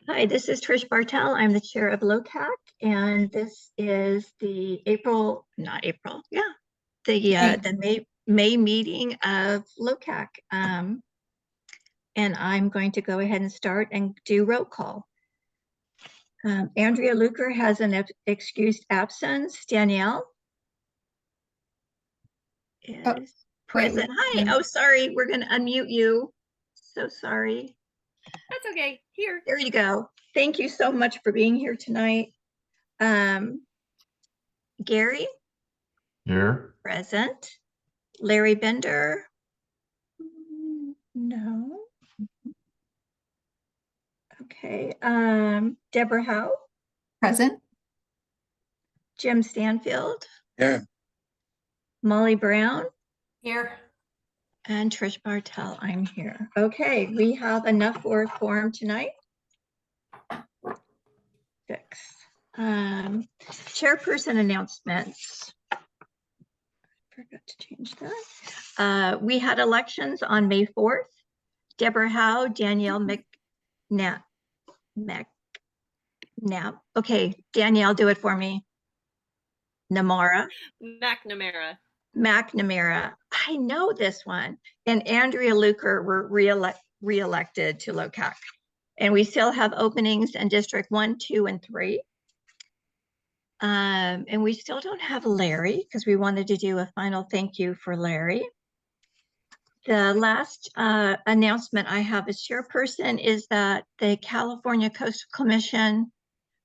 Hi, this is Trish Bartel. I'm the chair of LOCAC, and this is the May meeting of LOCAC. And I'm going to go ahead and start and do roll call. Andrea Luker has an excused absence. Danielle is present. Hi. Oh, sorry. We're going to unmute you. So sorry. That's okay. Here. There you go. Thank you so much for being here tonight. Gary? Here. Present. Larry Bender? No. Okay. Deborah Howe? Present. Jim Stanfield? Here. Molly Brown? Here. And Trish Bartel, I'm here. Okay, we have enough for a quorum tonight. 6. Chairperson announcements. Forgot to change that. We had elections on May 4th. Deborah Howe, Danielle McNabb. Okay, Danielle, do it for me. McNamara. I know this one. And Andrea Luker were re-elected to LOCAC. And we still have openings in District 1, 2, and 3. And we still don't have Larry because we wanted to do a final thank you for Larry. The last announcement I have as chairperson is that the California Coastal Commission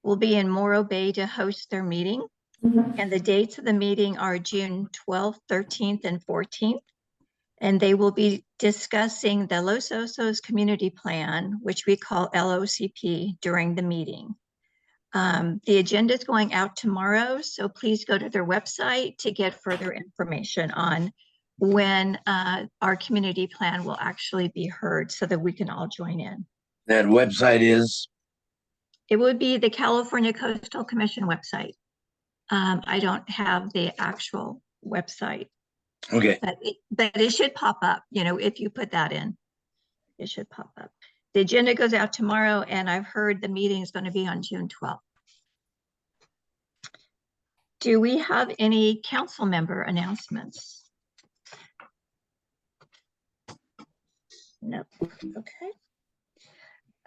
will be in Morro Bay to host their meeting. And the dates of the meeting are June 12th, 13th, and 14th. And they will be discussing the Los Osos Community Plan, which we call LOCP, during the meeting. The agenda is going out tomorrow, so please go to their website to get further information on when our community plan will actually be heard so that we can all join in. That website is? It would be the California Coastal Commission website. I don't have the actual website. Okay. But it should pop up, you know, if you put that in, it should pop up. The agenda goes out tomorrow, and I've heard the meeting is going to be on June 12th. Do we have any council member announcements? No.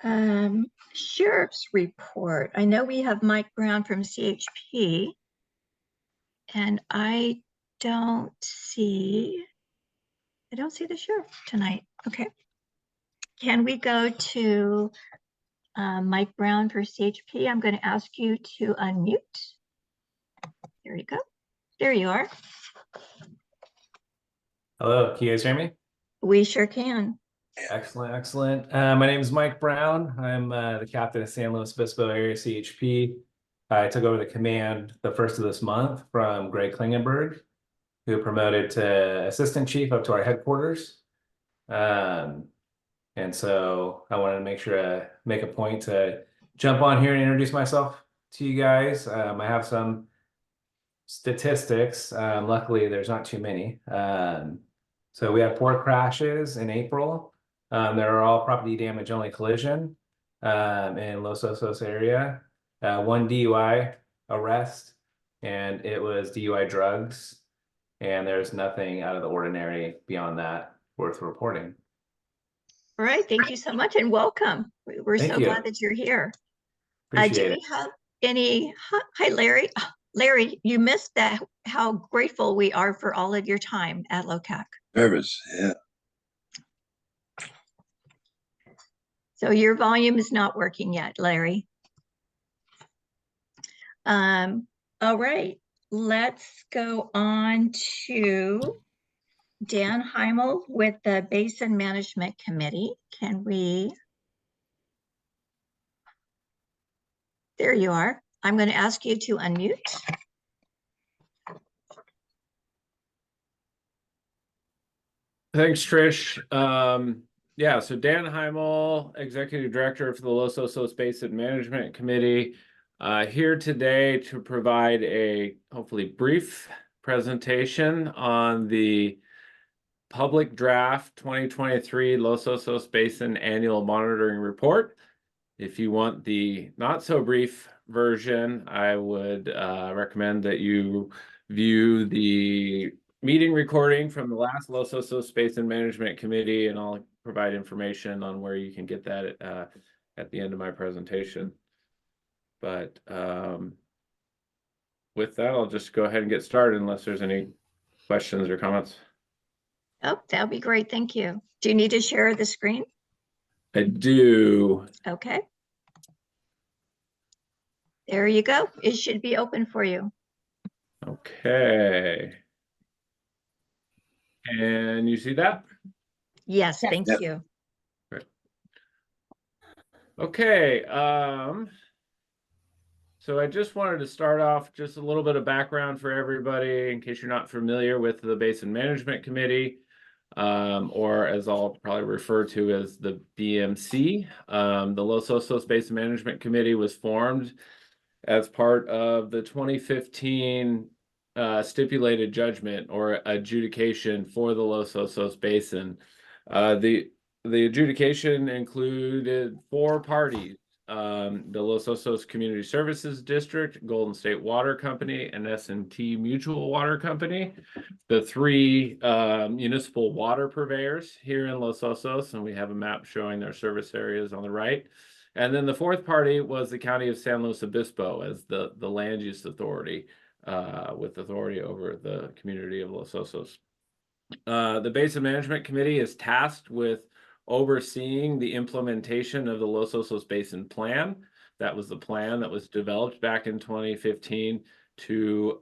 Okay. Sheriff's report. I know we have Mike Brown from CHP, and I don't see the sheriff tonight. Okay. Can we go to Mike Brown for CHP? I'm going to ask you to unmute. There you go. There you are. Hello, can you guys hear me? We sure can. Excellent, excellent. My name is Mike Brown. I'm the captain of San Luis Obispo area CHP. I took over the command the first of this month from Greg Klingenberg, who promoted to assistant chief up to our headquarters. And so I wanted to make sure to make a point to jump on here and introduce myself to you guys. I have some statistics. Luckily, there's not too many. So we had 4 crashes in April. There are all property damage only collision in Los Osos area. 1 DUI arrest, and it was DUI drugs. And there's nothing out of the ordinary beyond that worth reporting. All right, thank you so much and welcome. We're so glad that you're here. Do we have any? Hi, Larry. Larry, you missed that. How grateful we are for all of your time at LOCAC. Nervous, yeah. So your volume is not working yet, Larry. All right, let's go on to Dan Heimel with the Basin Management Committee. Can we? There you are. I'm going to ask you to unmute. Thanks, Trish. Yeah, so Dan Heimel, Executive Director for the Los Osos Basin Management Committee, here today to provide a hopefully brief presentation on the public draft 2023 Los Osos Basin Annual Monitoring Report. If you want the not so brief version, I would recommend that you view the meeting recording from the last Los Osos Space and Management Committee, and I'll provide information on where you can get that at the end of my presentation. But with that, I'll just go ahead and get started unless there's any questions or comments. Oh, that'd be great. Thank you. Do you need to share the screen? I do. Okay. There you go. It should be open for you. Okay. And you see that? Yes, thank Yep. you. Okay. So I just wanted to start off just a little bit of background for everybody in case you're not familiar with the Basin Management Committee, or as I'll probably refer to as the BMC. The Los Osos Basin Management Committee was formed as part of the 2015 stipulated judgment or adjudication for the Los Osos Basin. The adjudication included 4 parties: the Los Osos Community Services District, Golden State Water Company, and S&T Mutual Water Company, the 3 municipal water purveyors here in Los Osos, and we have a map showing their service areas on the right. And then the 4th party was the County of San Luis Obispo as the land use authority, with authority over the community of Los Osos. The Basin Management Committee is tasked with overseeing the implementation of the Los Osos Basin Plan. That was the plan that was developed back in 2015 to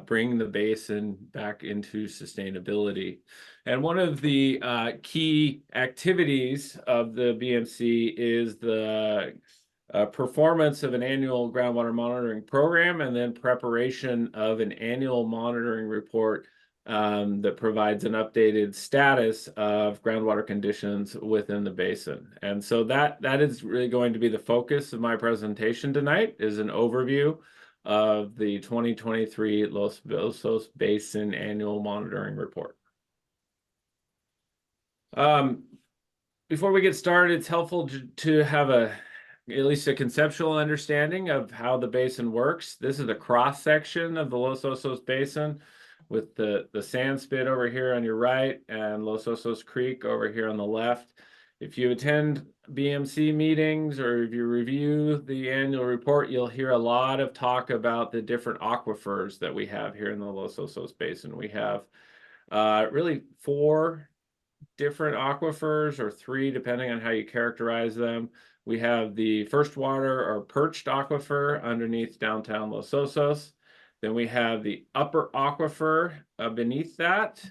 bring the basin back into sustainability. And one of the key activities of the BMC is the performance of an annual groundwater monitoring program, and then preparation of an annual monitoring report that provides an updated status of groundwater conditions within the basin. And so that is really going to be the focus of my presentation tonight, is an overview of the 2023 Los Osos Basin Annual Monitoring Report. Before we get started, it's helpful to have at least a conceptual understanding of how the basin works. This is a cross section of the Los Osos Basin, with the sand spit over here on your right and Los Osos Creek over here on the left. If you attend BMC meetings or if you review the annual report, you'll hear a lot of talk about the different aquifers that we have here in the Los Osos Basin. We have really 4 different aquifers, or 3 depending on how you characterize them. We have the first water or perched aquifer underneath downtown Los Osos. Then we have the upper aquifer beneath that,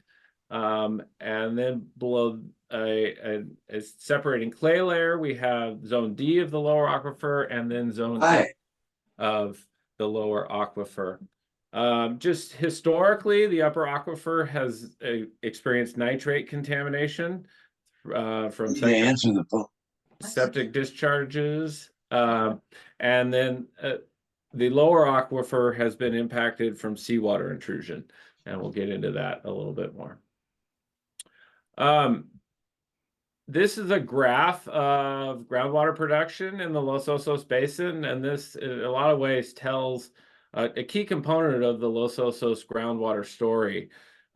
and then below a separating clay layer, we have zone D of the lower aquifer, and then zone E of the lower aquifer. Just historically, the upper aquifer has experienced nitrate contamination from Answer the phone. septic discharges, and then the lower aquifer has been impacted from seawater intrusion, and we'll get into that a little bit more. This is a graph of groundwater production in the Los Osos Basin, and this, in a lot of ways, tells a key component of the Los Osos groundwater story.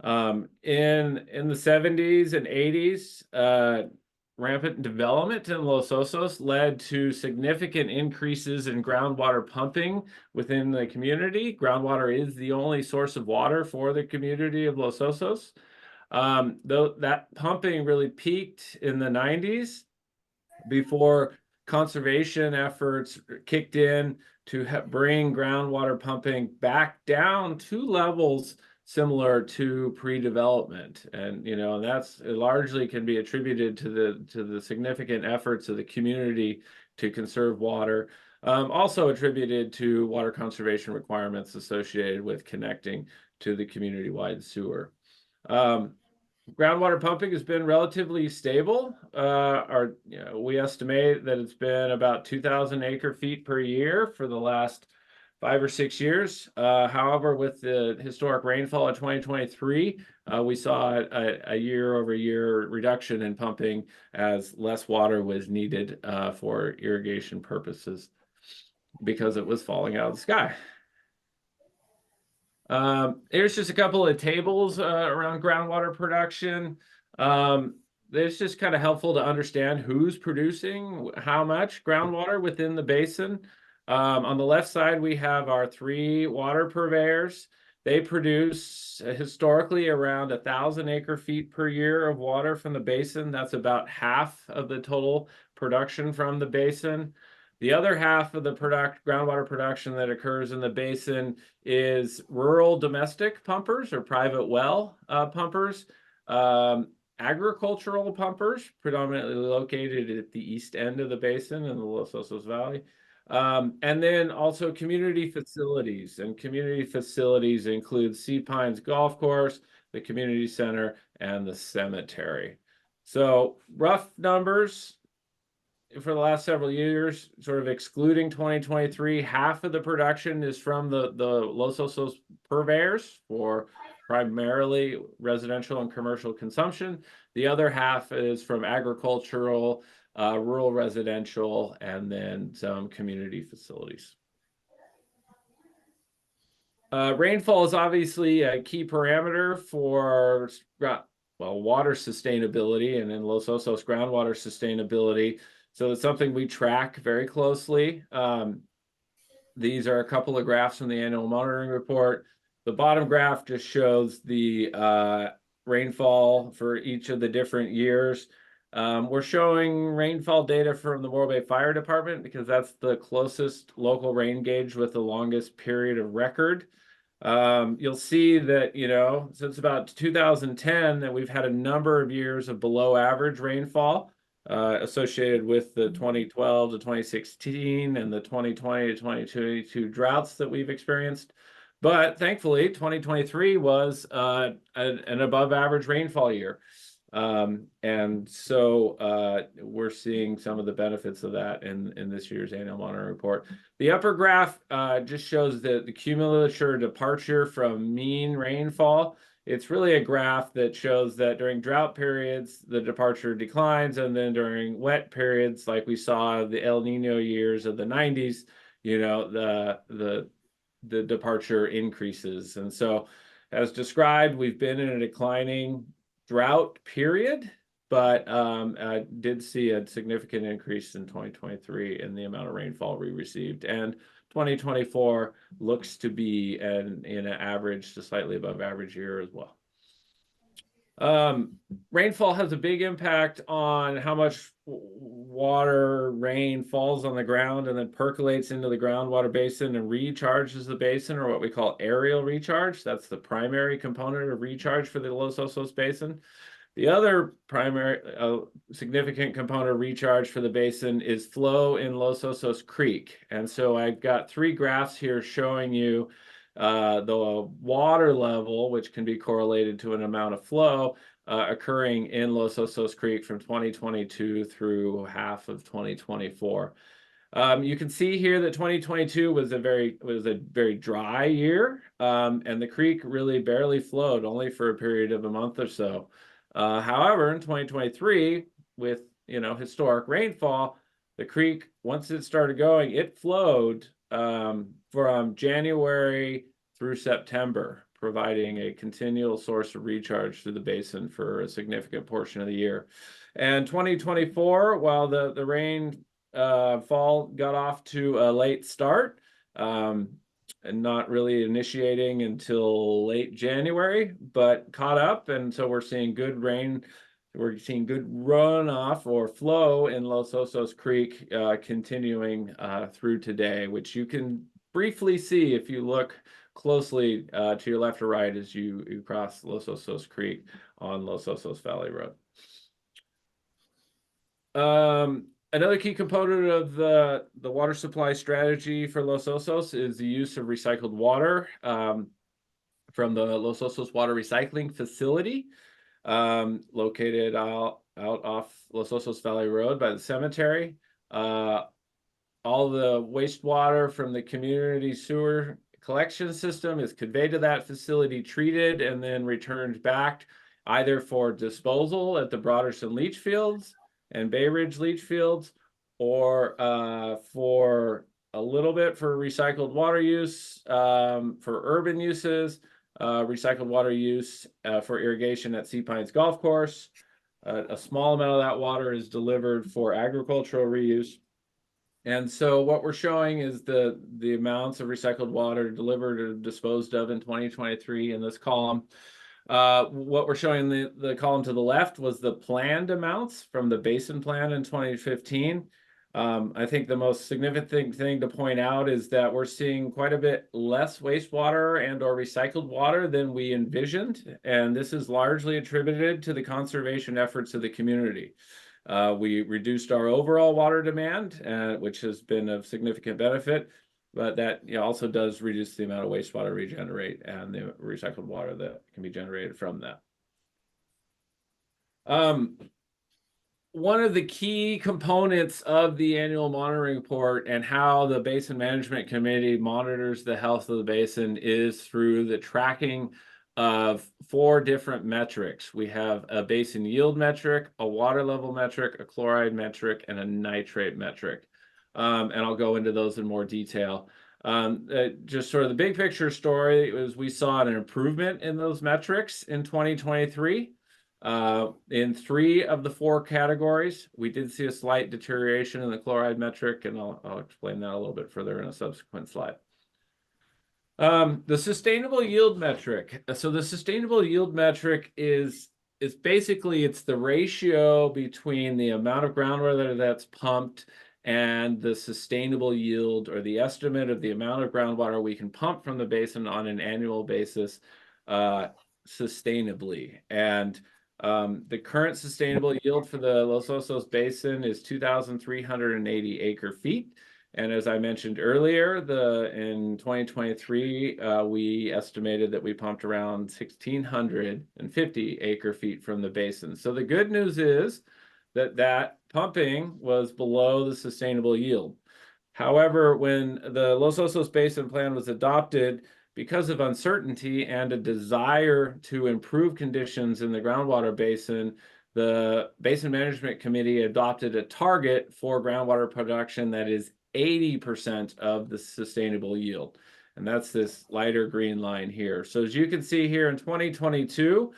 In the 70s and 80s, rampant development in Los Osos led to significant increases in groundwater pumping within the community. Groundwater is the only source of water for the community of Los Osos. Though that pumping really peaked in the 90s before conservation efforts kicked in to bring groundwater pumping back down to levels similar to pre-development. And that's largely can be attributed to the significant efforts of the community to conserve water, also attributed to water conservation requirements associated with connecting to the community-wide sewer. Groundwater pumping has been relatively stable. We estimate that it's been about 2,000 acre-feet per year for the last 5 or 6 years. However, with the historic rainfall of 2023, we saw a year-over-year reduction in pumping as less water was needed for irrigation purposes because it was falling out of the sky. Here's just a couple of tables around groundwater production. It's just kind of helpful to understand who's producing how much groundwater within the basin. On the left side, we have our 3 water purveyors. They produce historically around 1,000 acre-feet per year of water from the basin. That's about half of the total production from the basin. The other half of the groundwater production that occurs in the basin is rural domestic pumpers or private well pumpers, agricultural pumpers, predominantly located at the east end of the basin in the Los Osos Valley, and then also community facilities. And community facilities include Sea Pines Golf Course, the community center, and the cemetery. So rough numbers for the last several years, sort of excluding 2023, half of the production is from the Los Osos purveyors for primarily residential and commercial consumption. The other half is from agricultural, rural residential, and then some community facilities. Rainfall is obviously a key parameter for water sustainability, and in Los Osos groundwater sustainability. So it's something we track very closely. These are a couple of graphs from the annual monitoring report. The bottom graph just shows the rainfall for each of the different years. We're showing rainfall data from the Morro Bay Fire Department because that's the closest local rain gauge with the longest period of record. You'll see that, since about 2010, that we've had a number of years of below average rainfall associated with the 2012 to 2016 and the 2020 to 2022 droughts that we've experienced. But thankfully, 2023 was an above average rainfall year. And so we're seeing some of the benefits of that in this year's annual monitoring report. The upper graph just shows the cumulative departure from mean rainfall. It's really a graph that shows that during drought periods, the departure declines, and then during wet periods, like we saw the El Nino years of the 90s, the departure increases. And so, as described, we've been in a declining drought period, but I did see a significant increase in 2023 in the amount of rainfall we received. And 2024 looks to be in an average to slightly above average year as well. Rainfall has a big impact on how much rain falls on the ground and then percolates into the groundwater basin and recharges the basin, or what we call aerial recharge. That's the primary component of recharge for the Los Osos Basin. The other primary significant component of recharge for the basin is flow in Los Osos Creek. And so I've got 3 graphs here showing you the water level, which can be correlated to an amount of flow occurring in Los Osos Creek from 2022 through half of 2024. You can see here that 2022 was a very dry year, and the creek really barely flowed, only for a period of a month or so. However, in 2023, with historic rainfall, the creek, once it started going, it flowed from January through September, providing a continual source of recharge through the basin for a significant portion of the year. And 2024, while the rain fall got off to a late start, and not really initiating until late January, but caught up. And so we're seeing good rain. We're seeing good runoff or flow in Los Osos Creek continuing through today, which you can briefly see if you look closely to your left or right as you cross Los Osos Creek on Los Osos Valley Road. Another key component of the water supply strategy for Los Osos is the use of recycled water from the Los Osos Water Recycling Facility, located out off Los Osos Valley Road by the cemetery. all the wastewater from the community sewer collection system is conveyed to that facility, treated, and then returned back either for disposal at the Broderson leach fields and Bay Ridge leach fields, or for a little bit for recycled water use, for urban uses, recycled water use for irrigation at Sea Pines Golf Course. A small amount of that water is delivered for agricultural reuse. And so what we're showing is the amounts of recycled water delivered or disposed of in 2023 in this column. What we're showing the column to the left was the planned amounts from the basin plan in 2015. I think the most significant thing to point out is that we're seeing quite a bit less wastewater and or recycled water than we envisioned. And this is largely attributed to the conservation efforts of the community. We reduced our overall water demand, which has been of significant benefit, but that also does reduce the amount of wastewater we generate and the recycled water that can be generated from that. One of the key components of the annual monitoring report and how the Basin Management Committee monitors the health of the basin is through the tracking of 4 different metrics. We have a basin yield metric, a water level metric, a chloride metric, and a nitrate metric. And I'll go into those in more detail. Just sort of the big picture story was we saw an improvement in those metrics in 2023. In 3 of the 4 categories, we did see a slight deterioration in the chloride metric, and I'll explain that a little bit further in a subsequent slide. The sustainable yield metric. So the sustainable yield metric is basically it's the ratio between the amount of groundwater that's pumped and the sustainable yield, or the estimate of the amount of groundwater we can pump from the basin on an annual basis sustainably. And the current sustainable yield for the Los Osos Basin is 2,380 acre feet. And as I mentioned earlier, in 2023, we estimated that we pumped around 1,650 acre feet from the basin. So the good news is that pumping was below the sustainable yield. However, when the Los Osos Basin Plan was adopted, because of uncertainty and a desire to improve conditions in the groundwater basin, the Basin Management Committee adopted a target for groundwater production that is 80% of the sustainable yield. And that's this lighter green line here. So as you can see here in 2022,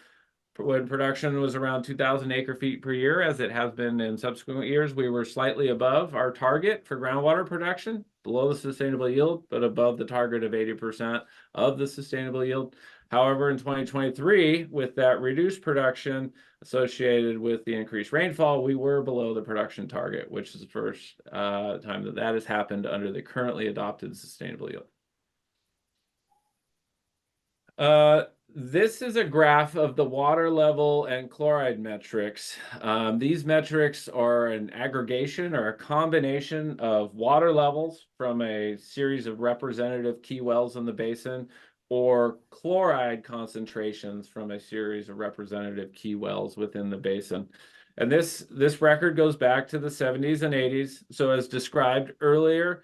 when production was around 2,000 acre feet per year, as it has been in subsequent years, we were slightly above our target for groundwater production, below the sustainable yield, but above the target of 80% of the sustainable yield. However, in 2023, with that reduced production associated with the increased rainfall, we were below the production target, which is the first time that has happened under the currently adopted sustainable yield. This is a graph of the water level and chloride metrics. These metrics are an aggregation or a combination of water levels from a series of representative key wells in the basin, or chloride concentrations from a series of representative key wells within the basin. And this record goes back to the 70s and 80s. So as described earlier,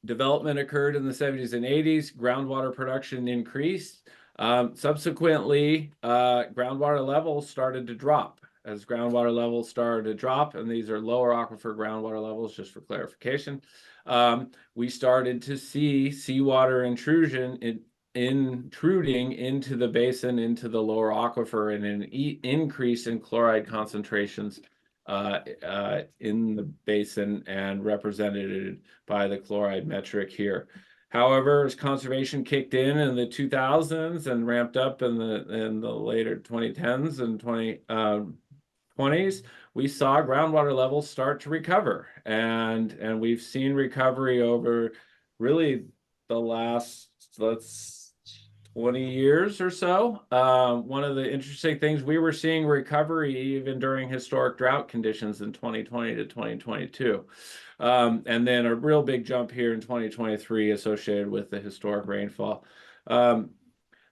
development occurred in the 70s and 80s, groundwater production increased. Subsequently, groundwater levels started to drop. As groundwater levels started to drop, and these are lower aquifer groundwater levels, just for clarification, we started to see seawater intrusion intruding into the basin, into the lower aquifer, and an increase in chloride concentrations in the basin, and represented by the chloride metric here. However, as conservation kicked in the 2000s and ramped up in the later 2010s and 2020s, we saw groundwater levels start to recover, and we've seen recovery over really the last 20 years or so. One of the interesting things, we were seeing recovery even during historic drought conditions in 2020 to 2022. And then a real big jump here in 2023 associated with the historic rainfall.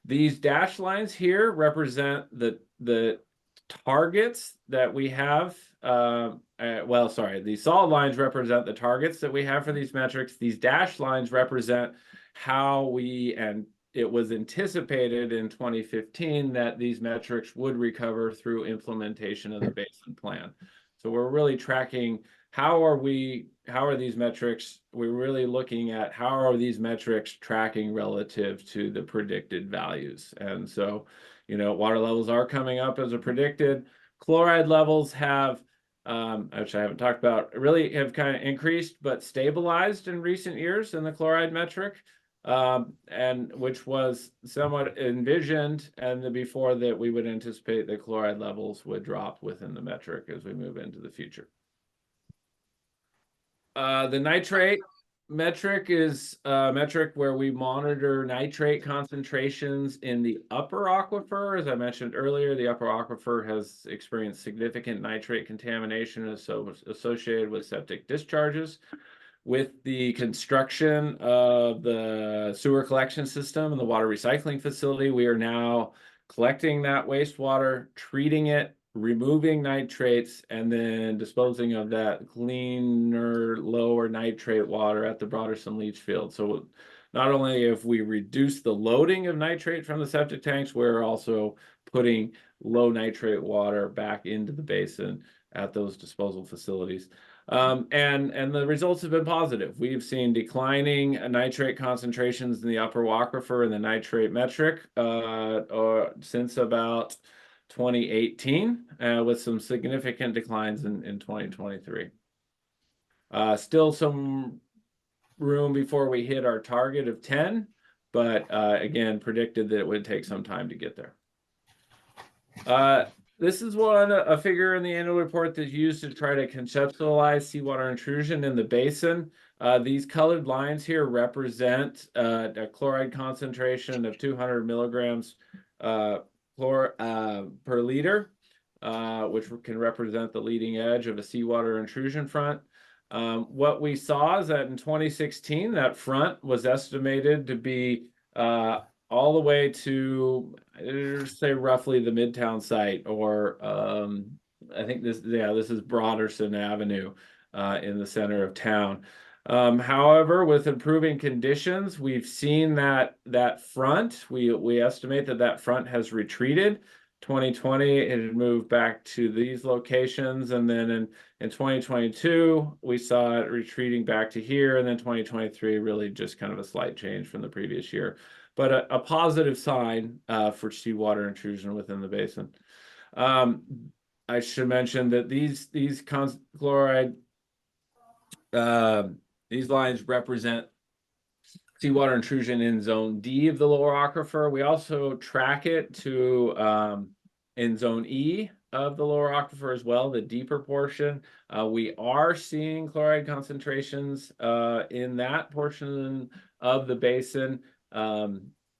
These dashed lines here represent the targets that we have well, sorry, the solid lines represent the targets that we have for these metrics. These dashed lines represent how and it was anticipated in 2015 that these metrics would recover through implementation of the basin plan. So we're really tracking how are these metrics, we're really looking at how are these metrics tracking relative to the predicted values. And so, water levels are coming up as predicted. Chloride levels have, which I haven't talked about, really have kind of increased but stabilized in recent years in the chloride metric, and which was somewhat envisioned and before that we would anticipate that chloride levels would drop within the metric as we move into the future. The nitrate metric is a metric where we monitor nitrate concentrations in the upper aquifer. As I mentioned earlier, the upper aquifer has experienced significant nitrate contamination associated with septic discharges. With the construction of the sewer collection system and the water recycling facility, we are now collecting that wastewater, treating it, removing nitrates, and then disposing of that cleaner, lower nitrate water at the Broderson leach field. So not only have we reduced the loading of nitrate from the septic tanks, we're also putting low nitrate water back into the basin at those disposal facilities. And the results have been positive. We've seen declining nitrate concentrations in the upper aquifer and the nitrate metric since about 2018, with some significant declines in 2023. Still some room before we hit our target of 10, but again, predicted that it would take some time to get there. This is a figure in the annual report that's used to try to conceptualize seawater intrusion in the basin. These colored lines here represent a chloride concentration of 200 milligrams per liter, which can represent the leading edge of a seawater intrusion front. What we saw is that in 2016, that front was estimated to be all the way to, say, roughly the Midtown site, or I think this is Broderson Avenue in the center of town. However, with improving conditions, we've seen that front, we estimate that front has retreated. 2020, it had moved back to these locations, and then in 2022, we saw it retreating back to here, and then 2023, really just kind of a slight change from the previous year. But a positive sign for seawater intrusion within the basin. I should mention that these chloride, these lines represent seawater intrusion in zone D of the lower aquifer. We also track it to in zone E of the lower aquifer as well, the deeper portion. We are seeing chloride concentrations in that portion of the basin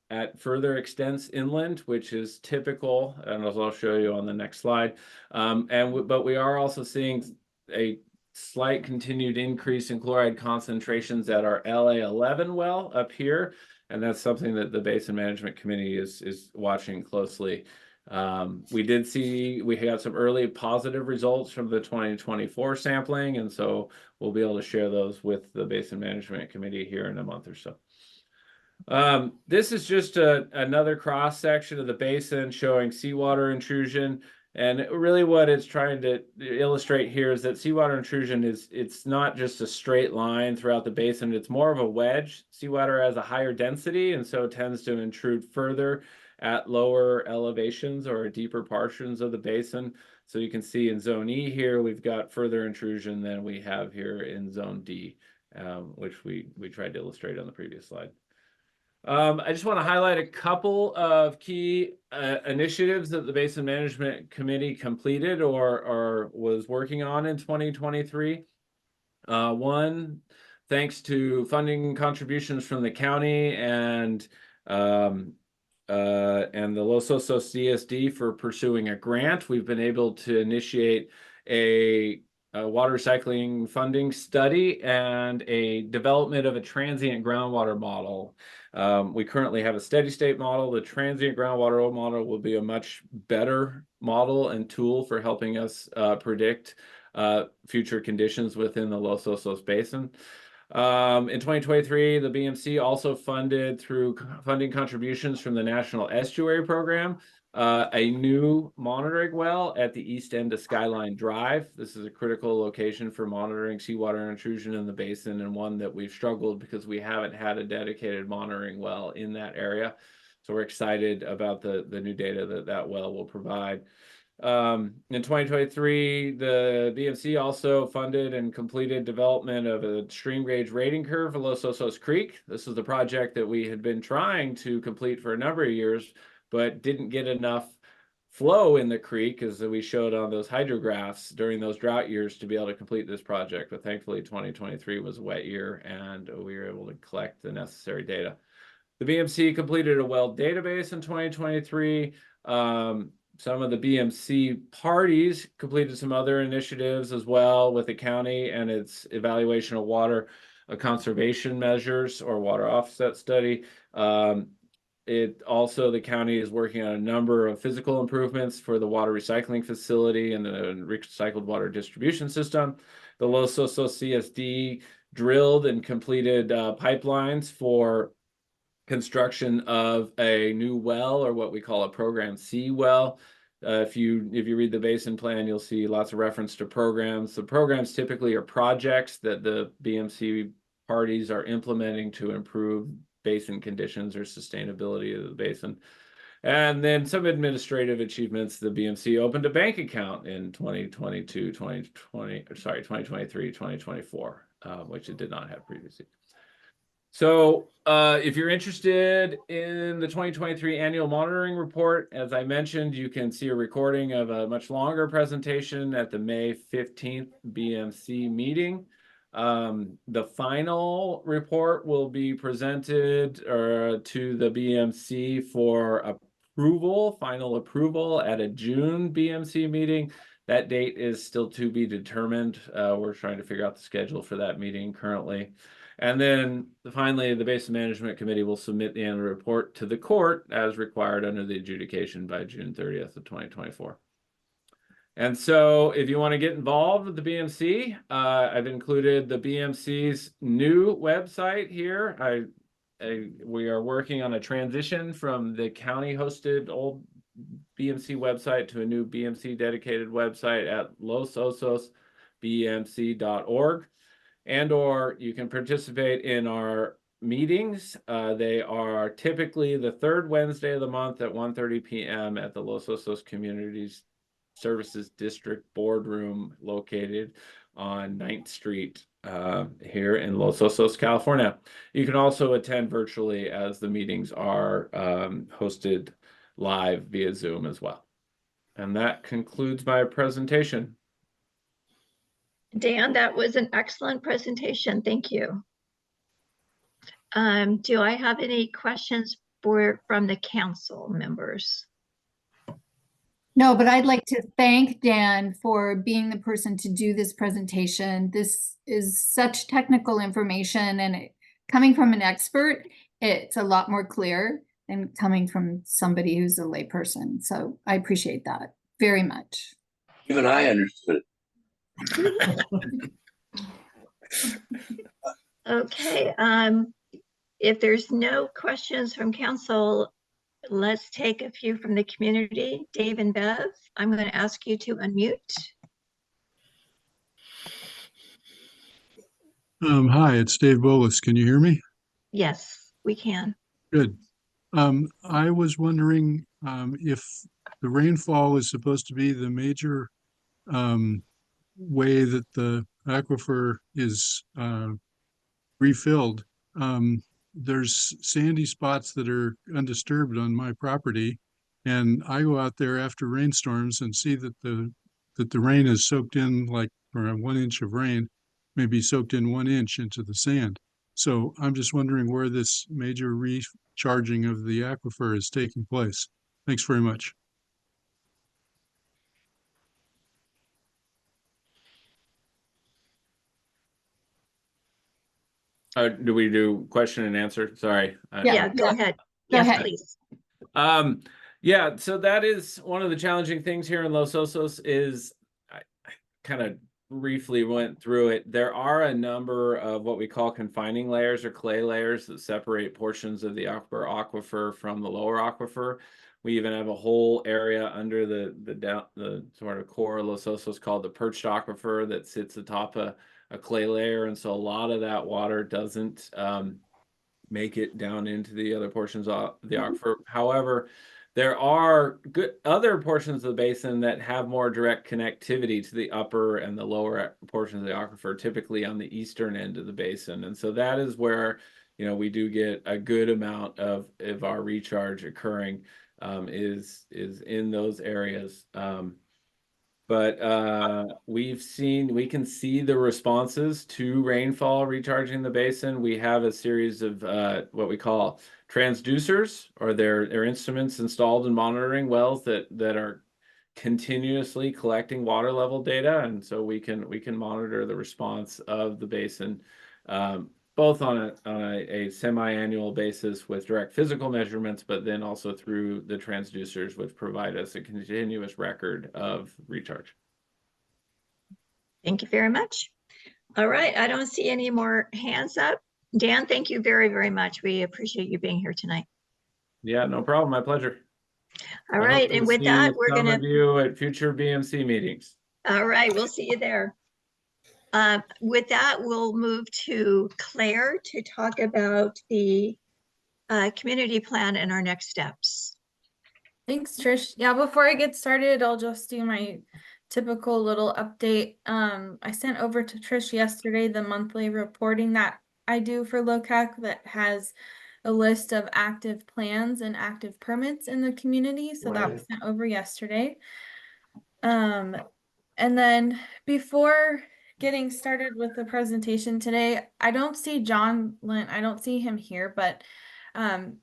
at further extents inland, which is typical, and as I'll show you on the next slide. But we are also seeing a slight continued increase in chloride concentrations at our LA11 well up here, and that's something that the Basin Management Committee is watching closely. We got some early positive results from the 2024 sampling, and so we'll be able to share those with the Basin Management Committee here in a month or so. This is just another cross section of the basin showing seawater intrusion. And really what it's trying to illustrate here is that seawater intrusion it's not just a straight line throughout the basin, it's more of a wedge. Seawater has a higher density and so tends to intrude further at lower elevations or deeper portions of the basin. So you can see in zone E here, we've got further intrusion than we have here in zone D, which we tried to illustrate on the previous slide. I just want to highlight a couple of key initiatives that the Basin Management Committee completed or was working on in 2023. One, thanks to funding contributions from the county and the Los Osos CSD for pursuing a grant, we've been able to initiate a water recycling funding study and a development of a transient groundwater model. We currently have a steady state model. The transient groundwater model will be a much better model and tool for helping us predict future conditions within the Los Osos Basin. In 2023, the BMC also funded through funding contributions from the National Estuary Program, a new monitoring well at the east end of Skyline Drive. This is a critical location for monitoring seawater intrusion in the basin, and one that we've struggled because we haven't had a dedicated monitoring well in that area. So we're excited about the new data that well will provide. In 2023, the BMC also funded and completed development of a stream gauge rating curve for Los Osos Creek. This is the project that we had been trying to complete for a number of years, but didn't get enough flow in the creek, as we showed on those hydrographs during those drought years, to be able to complete this project. But thankfully, 2023 was a wet year, and we were able to collect the necessary data. The BMC completed a well database in 2023. Some of the BMC parties completed some other initiatives as well with the county and its evaluation of water conservation measures or water offset study. The county is working on a number of physical improvements for the water recycling facility and the recycled water distribution system. The Los Osos CSD drilled and completed pipelines for construction of a new well, or what we call a Program C well. If you read the basin plan, you'll see lots of reference to programs. The programs typically are projects that the BMC parties are implementing to improve basin conditions or sustainability of the basin. And then some administrative achievements. The BMC opened a bank account in 2023, 2024, which it did not have previously. So if you're interested in the 2023 annual monitoring report, as I mentioned, you can see a recording of a much longer presentation at the May 15th BMC meeting. The final report will be presented to the BMC for final approval at a June BMC meeting. That date is still to be determined. We're trying to figure out the schedule for that meeting currently. And then finally, the Basin Management Committee will submit the annual report to the court as required under the adjudication by June 30th of 2024. And so if you want to get involved with the BMC, I've included the BMC's new website here. We are working on a transition from the county-hosted old BMC website to a new BMC dedicated website at losososbmc.org. And/or you can participate in our meetings. They are typically the third Wednesday of the month at 1:30 p.m. at the Los Osos Communities Services District Boardroom located on 9th Street here in Los Osos, California. You can also attend virtually, as the meetings are hosted live via Zoom as well. And that concludes my presentation. Dan, that was an excellent presentation. Thank you. Do I have any questions from the council members? No, but I'd like to thank Dan for being the person to do this presentation. This is such technical information, and coming from an expert, it's a lot more clear than coming from somebody who's a layperson. So I appreciate that very much. Even I understood it. Okay, if there's no questions from council, let's take a few from the community. Dave and Bev, I'm going to ask you to unmute. Hi, it's Dave Bolus. Can you hear me? Yes, we can. Good. I was wondering if the rainfall is supposed to be the major way that the aquifer is refilled. There's sandy spots that are undisturbed on my property, and I go out there after rainstorms and see that the rain is soaked in, like, or 1 inch of rain may be soaked in 1 inch into the sand. So I'm just wondering where this major recharging of the aquifer is taking place. Thanks very much. Do we do question and answer? Sorry. Yeah, go ahead. Go Yes, ahead. please. Yeah, so that is one of the challenging things here in Los Osos is I kind of briefly went through it. There are a number of what we call confining layers or clay layers that separate portions of the upper aquifer from the lower aquifer. We even have a whole area under the sort of core of Los Osos called the perched aquifer that sits atop a clay layer, and so a lot of that water doesn't make it down into the other portions of the aquifer. However, there are good other portions of the basin that have more direct connectivity to the upper and the lower portions of the aquifer, typically on the eastern end of the basin. And so that is where, we do get a good amount of our recharge occurring, is in those areas. But we can see the responses to rainfall recharging the basin. We have a series of what we call transducers, or they're instruments installed in monitoring wells that are continuously collecting water level data, and so we can monitor the response of the basin, both on a semi-annual basis with direct physical measurements, but then also through the transducers, which provide us a continuous record of recharge. Thank you very much. All right, I don't see any more hands up. Dan, thank you very, very much. We appreciate you being here tonight. Yeah, no problem. My pleasure. All right, and with that, we're some gonna. of you at future BMC meetings. All right, we'll see you there. With that, we'll move to Claire to talk about the community plan and our next steps. Thanks, Trish. Yeah, before I get started, I'll just do my typical little update. I sent over to Trish yesterday the monthly reporting that I do for LOCAC that has a list of active plans and active permits in the community. So that was sent over yesterday. And then before getting started with the presentation today, I don't see John Lent. I don't see him here, but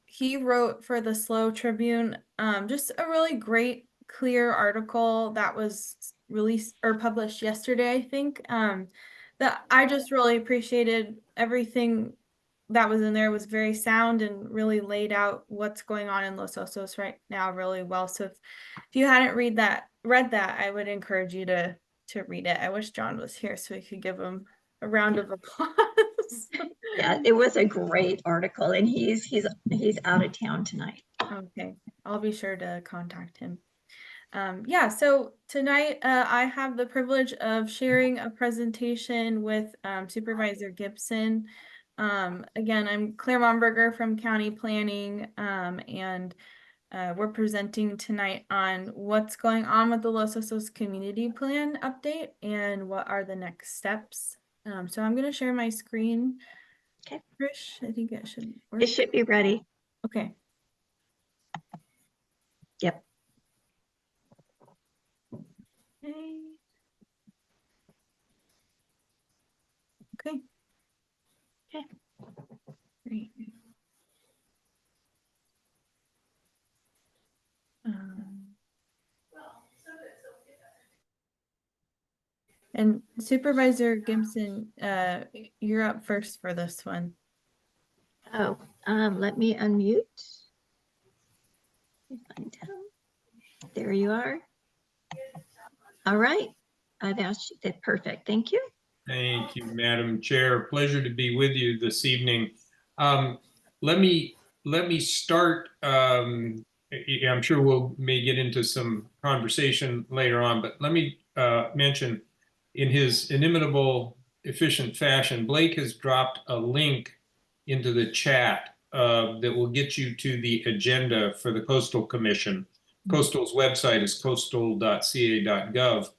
he wrote for the Slow Tribune just a really great, clear article that was released or published yesterday, I think. That I just really appreciated. Everything that was in there was very sound and really laid out what's going on in Los Osos right now really well. So if you hadn't read that, I would encourage you to read it. I wish John was here so we could give him a round of applause. Yeah, it was a great article, and he's out of town tonight. Okay, I'll be sure to contact him. Yeah, so tonight I have the privilege of sharing a presentation with Supervisor Gibson. Again, I'm Claire Momberger from County Planning, and we're presenting tonight on what's going on with the Los Osos Community Plan update and what are the next steps. So I'm going to share my screen. Okay. Trish, I think it should work. It should be ready. Okay. Yep. Okay. Okay. Great. And Supervisor Gibson, you're up first for this one. Oh, let me unmute. There you are. All right. I've asked you. Perfect. Thank you. Thank you, Madam Chair. Pleasure to be with you this evening. Let me start. I'm sure we'll may get into some conversation later on, but let me mention, in his inimitable, efficient fashion, Blake has dropped a link into the chat that will get you to the agenda for the Coastal Commission. Coastal's website is coastal.ca.gov.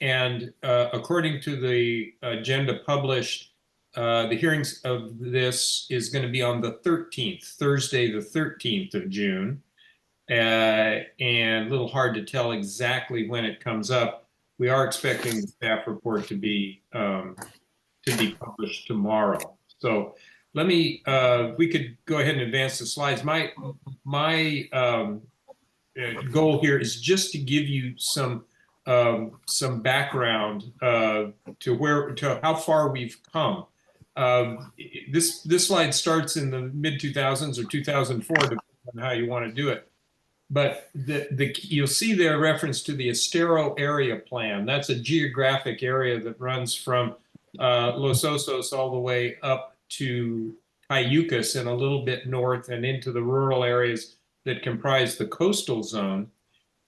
And according to the agenda published, the hearings of this is going to be on the 13th, Thursday, the 13th of June. And a little hard to tell exactly when it comes up. We are expecting the staff report to be published tomorrow. So let me, we could go ahead and advance the slides. My goal here is just to give you some background to how far we've come. This slide starts in the mid 2000s or 2004, depending on how you want to do it. But you'll see there a reference to the Estero area plan. That's a geographic area that runs from Los Osos all the way up to Cayucas and a little bit north and into the rural areas that comprise the coastal zone.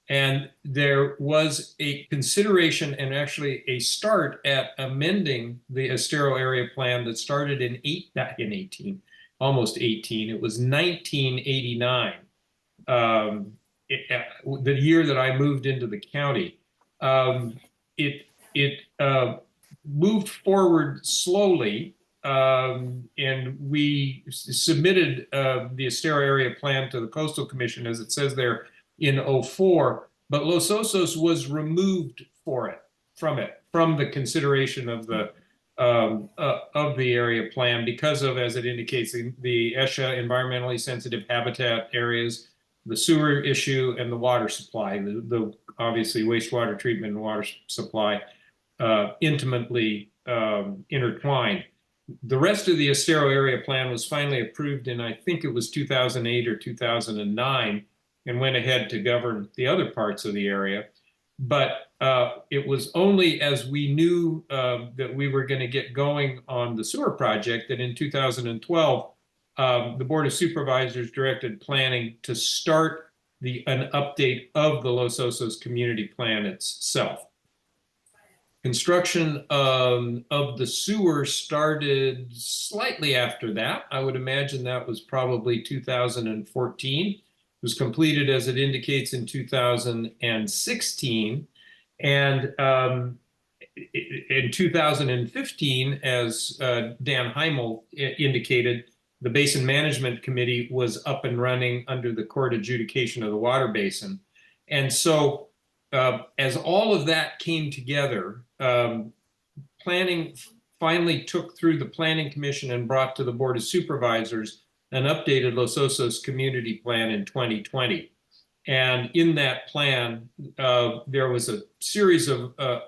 And there was a consideration and actually a start at amending the Estero area plan that started almost 18. It was 1989, the year that I moved into the county. It moved forward slowly, and we submitted the Estero area plan to the Coastal Commission, as it says there, in '04, but Los Osos was removed from the consideration of the area plan because of, as it indicates, the ESHA environmentally sensitive habitat areas, the sewer issue, and the water supply. The obviously wastewater treatment and water supply intimately intertwined. The rest of the Estero area plan was finally approved in, I think it was 2008 or 2009, and went ahead to govern the other parts of the area. But it was only as we knew that we were going to get going on the sewer project that in 2012, the Board of Supervisors directed planning to start an update of the Los Osos community plan itself. Construction of the sewer started slightly after that. I would imagine that was probably 2014. Was completed, as it indicates, in 2016. And in 2015, as Dan Heimel indicated, the Basin Management Committee was up and running under the court adjudication of the water basin. And so as all of that came together, planning finally took through the Planning Commission and brought to the Board of Supervisors an updated Los Osos community plan in 2020. And in that plan, there was a series of there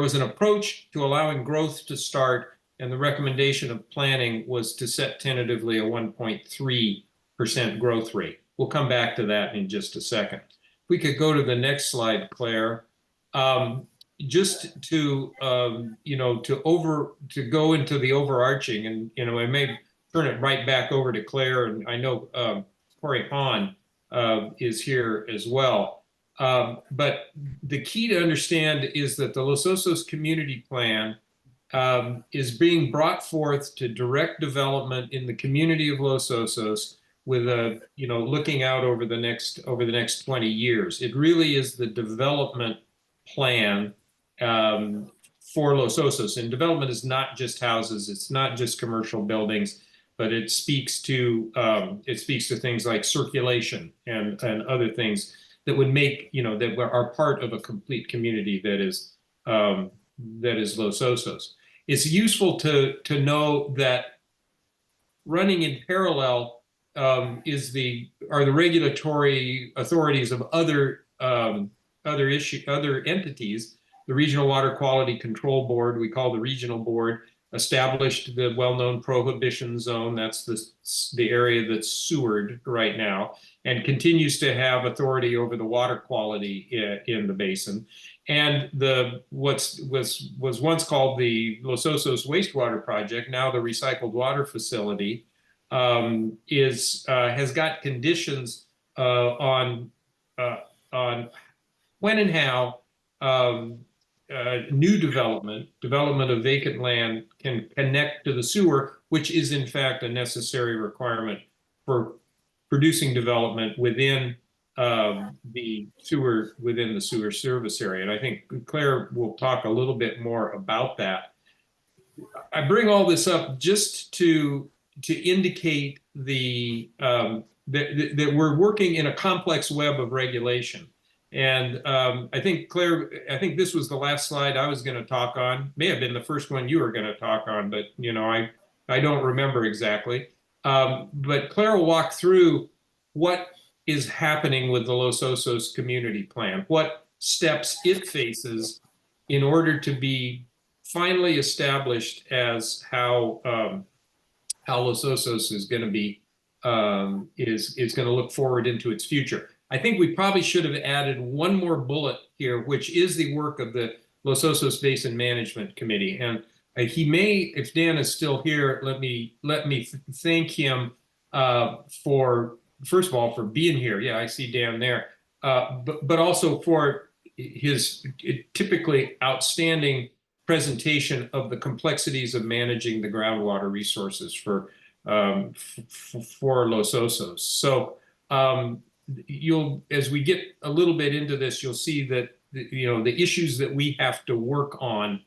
was an approach to allowing growth to start, and the recommendation of planning was to set tentatively a 1.3% growth rate. We'll come back to that in just a second. If we could go to the next slide, Claire. Just to to go into the overarching, and I may turn it right back over to Claire, and I know Corey Hahn is here as well. But the key to understand is that the Los Osos community plan is being brought forth to direct development in the community of Los Osos with a looking out over the next 20 years. It really is the development plan for Los Osos. And development is not just houses, it's not just commercial buildings, but it speaks to things like circulation and other things that would make that are part of a complete community that is Los Osos. It's useful to know that running in parallel are the regulatory authorities of other entities. The Regional Water Quality Control Board, we call the Regional Board, established the well-known prohibition zone. That's the area that's sewered right now, and continues to have authority over the water quality in the basin. And what was once called the Los Osos Wastewater Project, now the Recycled Water Facility, has got conditions on when and how new development of vacant land can connect to the sewer, which is in fact a necessary requirement for producing development within the sewer service area. And I think Claire will talk a little bit more about that. I bring all this up just to indicate that we're working in a complex web of regulation. And I think, Claire, this was the last slide I was going to talk on. May have been the first one you were going to talk on, but I don't remember exactly. But Claire will walk through what is happening with the Los Osos community plan, what steps it faces in order to be finally established as how Los Osos is going to be is going to look forward into its future. I think we probably should have added one more bullet here, which is the work of the Los Osos Basin Management Committee. And he may, if Dan is still here, let me thank him for, first of all, for being here. Yeah, I see Dan there. But also for his typically outstanding presentation of the complexities of managing the groundwater resources for Los Osos. So as we get a little bit into this, you'll see that the issues that we have to work on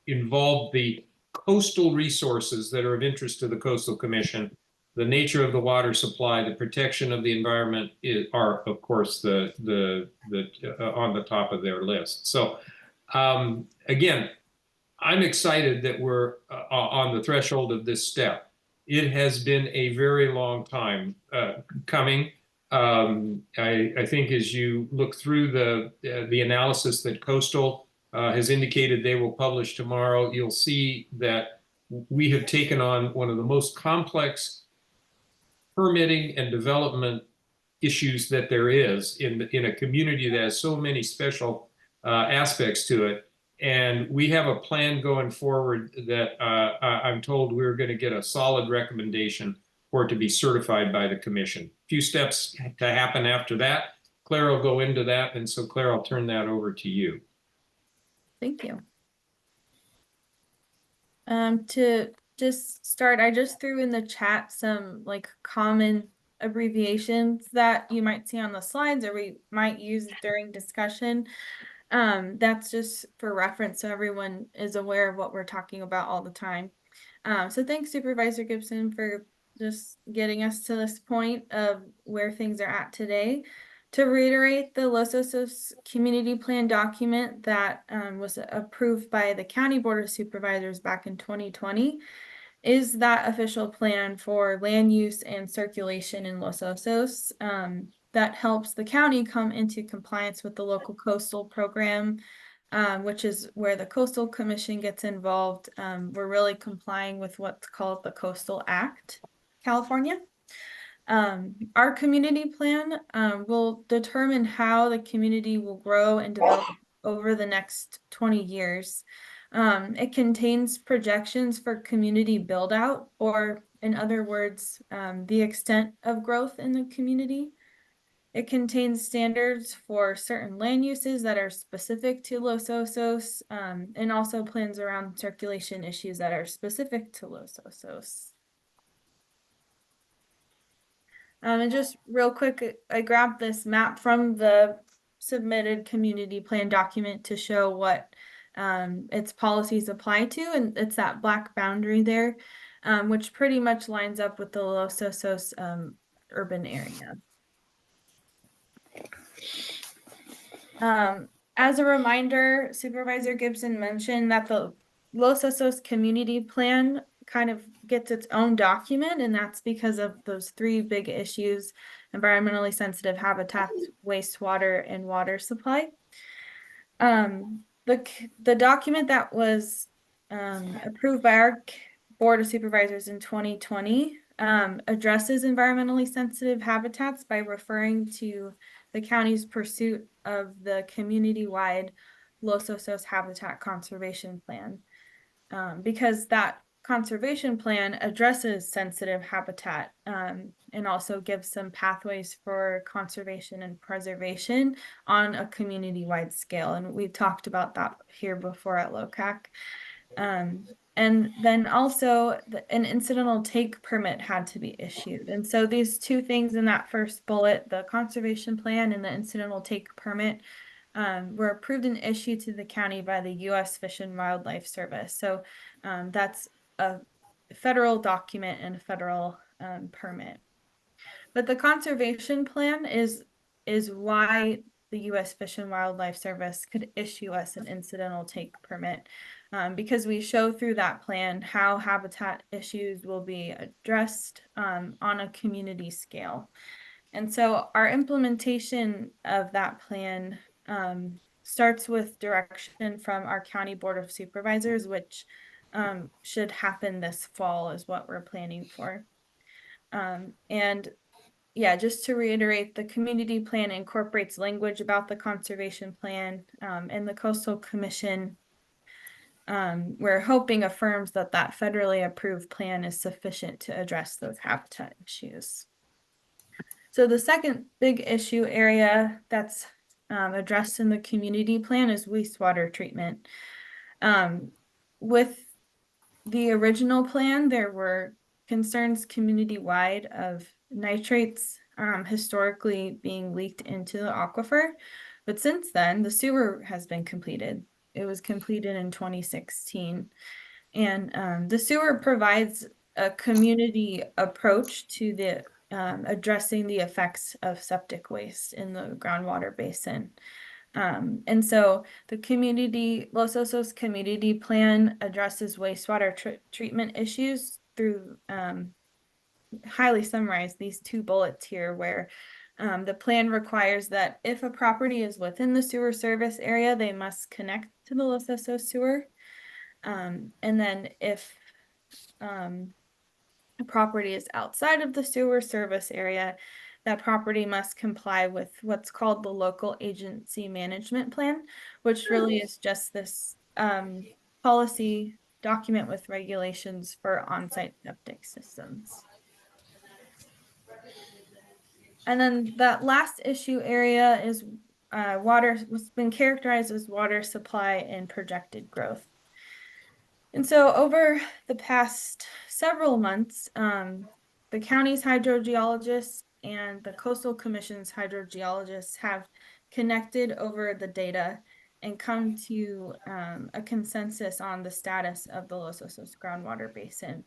involve the coastal resources that are of interest to the Coastal Commission. The nature of the water supply, the protection of the environment are, of course, on the top of their list. So again, I'm excited that we're on the threshold of this step. It has been a very long time coming. I think as you look through the analysis that Coastal has indicated they will publish tomorrow, you'll see that we have taken on one of the most complex permitting and development issues that there is in a community that has so many special aspects to it. And we have a plan going forward that I'm told we're going to get a solid recommendation for it to be certified by the commission. A few steps to happen after that. Claire will go into that. And so Claire, I'll turn that over to you. Thank you. To just start, I just threw in the chat some like common abbreviations that you might see on the slides or we might use during discussion. That's just for reference so everyone is aware of what we're talking about all the time. So thanks Supervisor Gibson for just getting us to this point of where things are at today. To reiterate, the Los Osos Community Plan document that was approved by the County Board of Supervisors back in 2020 is that official plan for land use and circulation in Los Osos that helps the county come into compliance with the local coastal program, which is where the Coastal Commission gets involved. We're really complying with what's called the Coastal Act, California. Our community plan will determine how the community will grow and develop over the next 20 years. It contains projections for community build out, or in other words, the extent of growth in the community. It contains standards for certain land uses that are specific to Los Osos, and also plans around circulation issues that are specific to Los Osos. And just real quick, I grabbed this map from the submitted community plan document to show what its policies apply to, and it's that black boundary there, which pretty much lines up with the Los Osos urban area. As a reminder, Supervisor Gibson mentioned that the Los Osos community plan kind of gets its own document, and that's because of those three big issues: environmentally sensitive habitats, wastewater, and water supply. The document that was approved by our Board of Supervisors in 2020 addresses environmentally sensitive habitats by referring to the county's pursuit of the community-wide Los Osos Habitat Conservation Plan, because that conservation addresses addresses sensitive habitat and also gives some pathways for conservation and preservation on a community-wide scale. And we've talked about that here before at LOCAC. And then also an incidental take permit had to be issued. And so these two things in that first bullet, the conservation plan and the incidental take permit, were approved and issued to the county by the U.S. Fish and Wildlife Service. So that's a federal document and a federal permit. But the conservation plan is why the U.S. Fish and Wildlife Service could issue us an incidental take permit, because we show through that plan how habitat issues will be addressed on a community scale. And so our implementation of that plan starts with direction from our County Board of Supervisors, which should happen this fall is what we're planning for. And yeah, just to reiterate, the community plan incorporates language about the conservation plan, and the Coastal Commission, we're hoping affirms that that federally approved plan is sufficient to address those habitat issues. So the second big issue area that's addressed in the community plan is wastewater treatment. With the original plan, there were concerns community-wide of nitrates historically being leaked into the aquifer. But since then, the sewer has been completed. It was completed in 2016. And the sewer provides a community approach to the addressing the effects of septic waste in the groundwater basin. And so the Los Osos community plan addresses wastewater treatment issues through highly summarized these 2 bullets here, where the plan requires that if a property is within the sewer service area, they must connect to the Los Osos sewer. And then if a property is outside of the sewer service area, that property must comply with what's called the local agency management plan, which really is just this policy document with regulations for on-site septic systems. And then that last issue area is water, what's been characterized as water supply and projected growth. And so over the past several months, the county's hydrogeologists and the Coastal Commission's hydrogeologists have connected over the data and come to a consensus on the status of the Los Osos groundwater basin.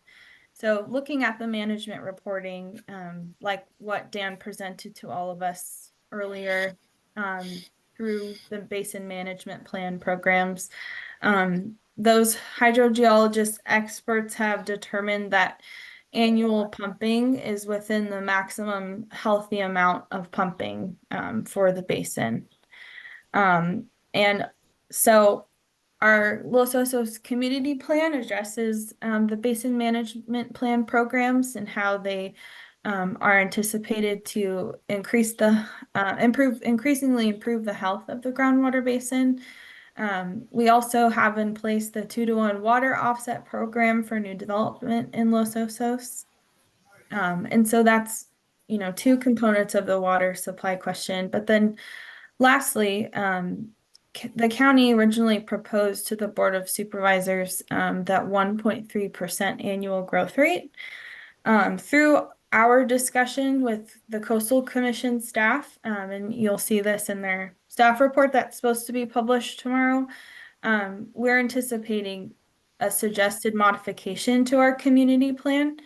So looking at the management reporting, like what Dan presented to all of us earlier, through the basin management plan programs, those hydrogeologist experts have determined that annual pumping is within the maximum healthy amount of pumping for the basin. And so our Los Osos community plan addresses the basin management plan programs and how they are anticipated to increase the increasingly improve the health of the groundwater basin. We also have in place the 2-to-1 water offset program for new development in Los Osos. And so that's, 2 components of the water supply question. But then lastly, the county originally proposed to the Board of Supervisors that 1.3% annual growth rate. Through our discussion with the Coastal Commission staff, and you'll see this in their staff report that's supposed to be published tomorrow, we're anticipating a suggested modification to our community plan,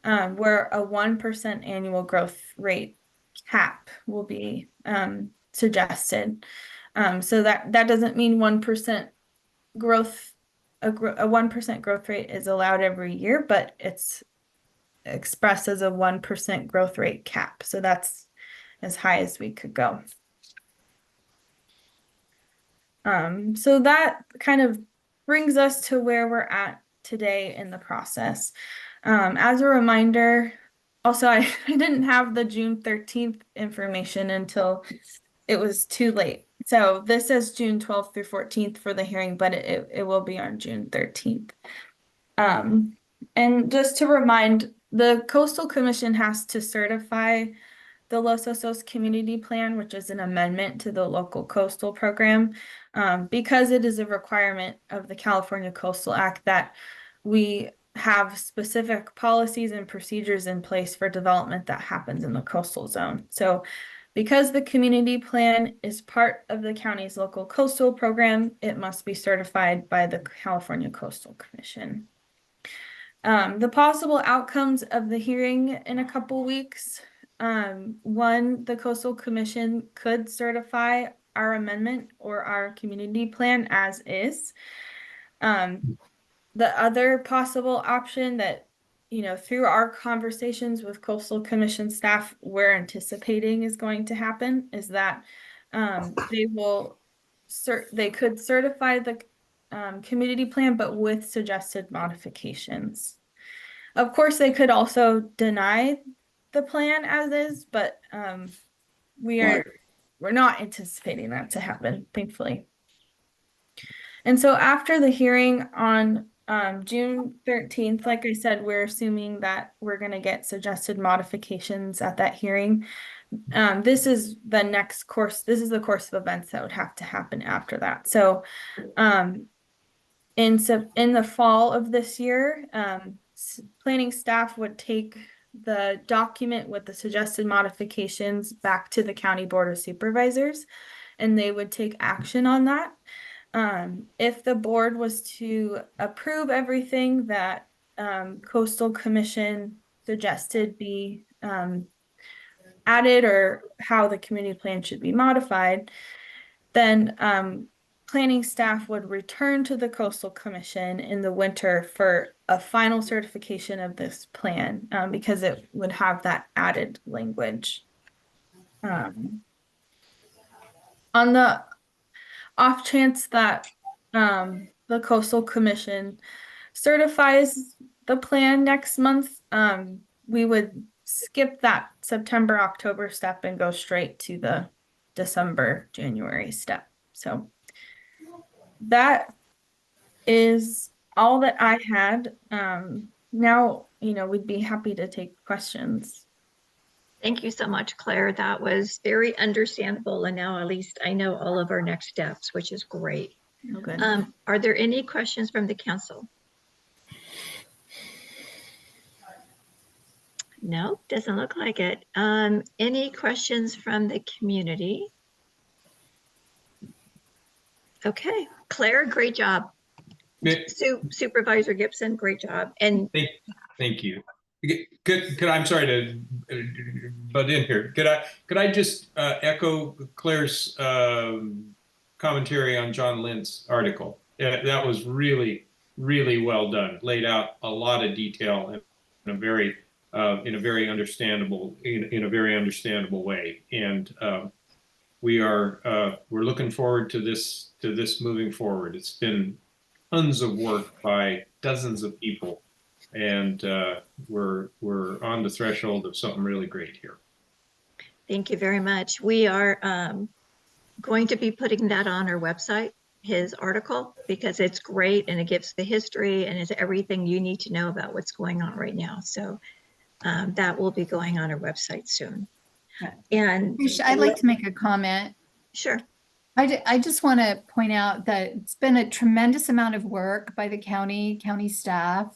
where a 1% annual growth rate cap will be suggested. So that doesn't mean 1% growth, a 1% growth rate is allowed every year, but it's expressed as a 1% growth rate cap. So that's as high as we could go. So that kind of brings us to where we're at today in the process. As a reminder, also, I didn't have the June 13th information until it was too late. So this is June 12th through 14th for the hearing, but it will be on June 13th. And just to remind, the Coastal Commission has to certify the Los Osos Community Plan, which is an amendment to the local coastal program, because it is a requirement of the California Coastal Act that we have specific policies and procedures in place for development that happens in the coastal zone. So because the community plan is part of the county's local coastal program, it must be certified by the California Coastal Commission. The possible outcomes of the hearing in a couple weeks. One, the Coastal Commission could certify our amendment or our community plan as is. The other possible option that, through our conversations with Coastal Commission staff, we're anticipating is going to happen is that they could certify the community plan, but with suggested modifications. Of course, they could also deny the plan as is, but we're not anticipating that to happen, thankfully. And so after the hearing on June 13th, like I said, we're assuming that we're going to get suggested modifications at that hearing. This is the next course. This is the course of events that would have to happen after that. So in the fall of this year, planning staff would take the document with the suggested modifications back to the County Board of Supervisors, and they would take action on that. If the board was to approve everything that Coastal Commission suggested be added, or how the community plan should be modified, then planning staff would return to the Coastal Commission in the winter for a final certification of this plan, because it would have that added language. On the off chance that the Coastal Commission certifies the plan next month, we would skip that September, October step and go straight to the December, January step. So that is all that I had. Now, we'd be happy to take questions. Thank you so much, Claire. That was very understandable. And now at least I know all of our next steps, which is great. Oh, good. Are there any questions from the council? No, doesn't look like it. Any questions from the community? Okay, Claire, great job. Supervisor Gibson, great job. And Thank you. Could I'm sorry to butt in here. Could I just echo Claire's commentary on John Lind's article? That was really, really well done. Laid out a lot of detail in a very understandable way. And we're looking forward to this moving forward. It's been tons of work by dozens of people, and we're on the threshold of something really great here. thank you very much. We are going to be putting that on our website, his article, because it's great and it gives the history and is everything you need to know about what's going on right now. So that will be going on our website soon. And I'd like to make a comment. sure. I just want to point out that it's been a tremendous amount of work by the county staff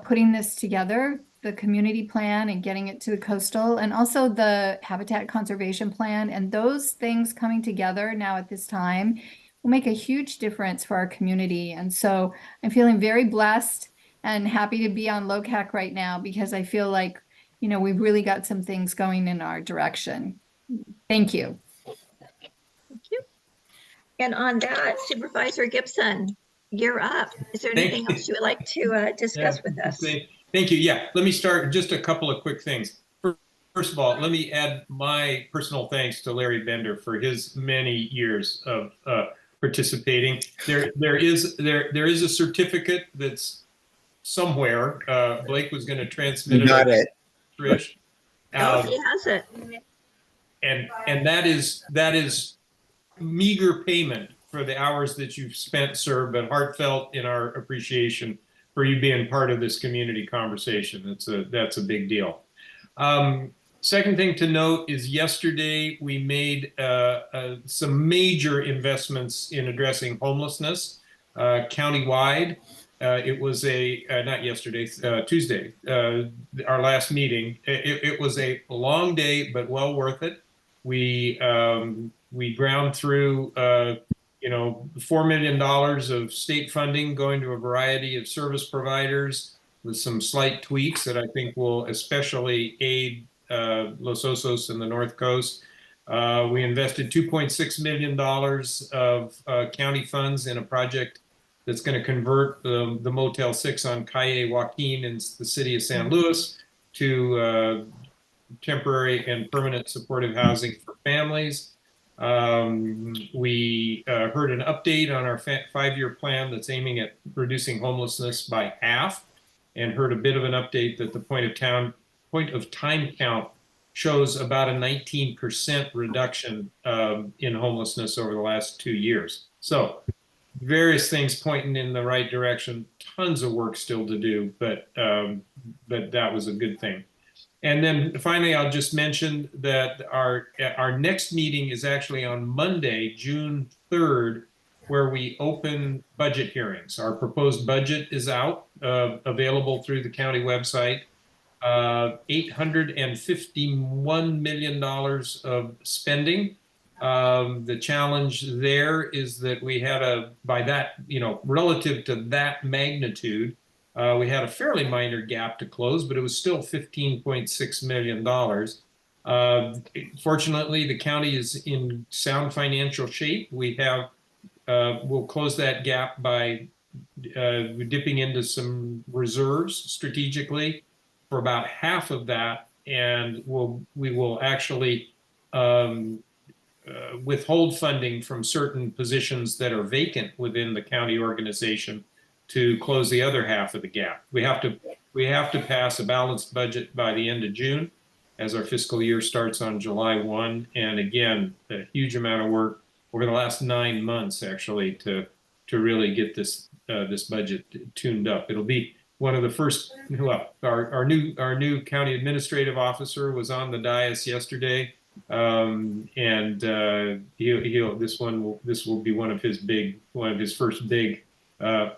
putting this together, the community plan and getting it to the coastal, and also the habitat conservation plan. And those things coming together now at this time will make a huge difference for our community. And so I'm feeling very blessed and happy to be on LOCAC right now, because I feel like, we've really got some things going in our direction. Thank you. Thank you. And on that, Supervisor Gibson, you're up. Is there anything else you would like to discuss with us? Thank you. Yeah, let me start just a couple of quick things. First of all, let me add my personal thanks to Larry Bender for his many years of participating. There is a certificate that's somewhere. Blake was going to transmit it. Got it. Trish. Oh, he has it. And that is meager payment for the hours that you've spent, sir, but heartfelt in our appreciation for you being part of this community conversation. That's a big deal. Second thing to note is yesterday we made some major investments in addressing homelessness countywide. It was not yesterday, Tuesday, our last meeting. It was a long day, but well worth it. We ground through $4 million of state funding going to a variety of service providers with some slight tweaks that I think will especially aid Los Osos and the North Coast. We invested $2.6 million of county funds in a project that's going to convert the Motel 6 on Calle Joaquin in the city of San Luis to temporary and permanent supportive housing for families. We heard an update on our 5-year plan that's aiming at reducing homelessness by half and heard a bit of an update that the point of time count shows about a 19% reduction in homelessness over the last 2 years. So various things pointing in the right direction. Tons of work still to do, but that was a good thing. And then finally, I'll just mention that our next meeting is actually on Monday, June 3rd, where we open budget hearings. Our proposed budget is out, available through the county website. $851 million of spending. The challenge there is that we had by that, relative to that magnitude, we had a fairly minor gap to close, but it was still $15.6 million. Fortunately, the county is in sound financial shape. We'll close that gap by dipping into some reserves strategically for about half of that, and we will actually withhold funding from certain positions that are vacant within the county organization to close the other half of the gap. We have to pass a balanced budget by the end of June, as our fiscal year starts on July 1. And again, a huge amount of work over the last 9 months, actually, to really get this budget tuned up. It'll be one of the first. Well, our new county administrative officer was on the dais yesterday, and this will be one of his first big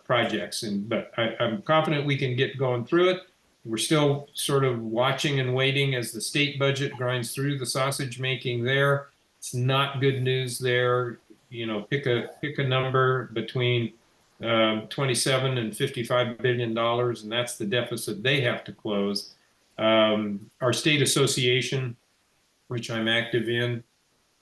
projects. But I'm confident we can get going through it. We're still sort of watching and waiting as the state budget grinds through the sausage making there. It's not good news there. Pick a number between 27 and $55 billion, and that's the deficit they have to close. Our state association, which I'm active in,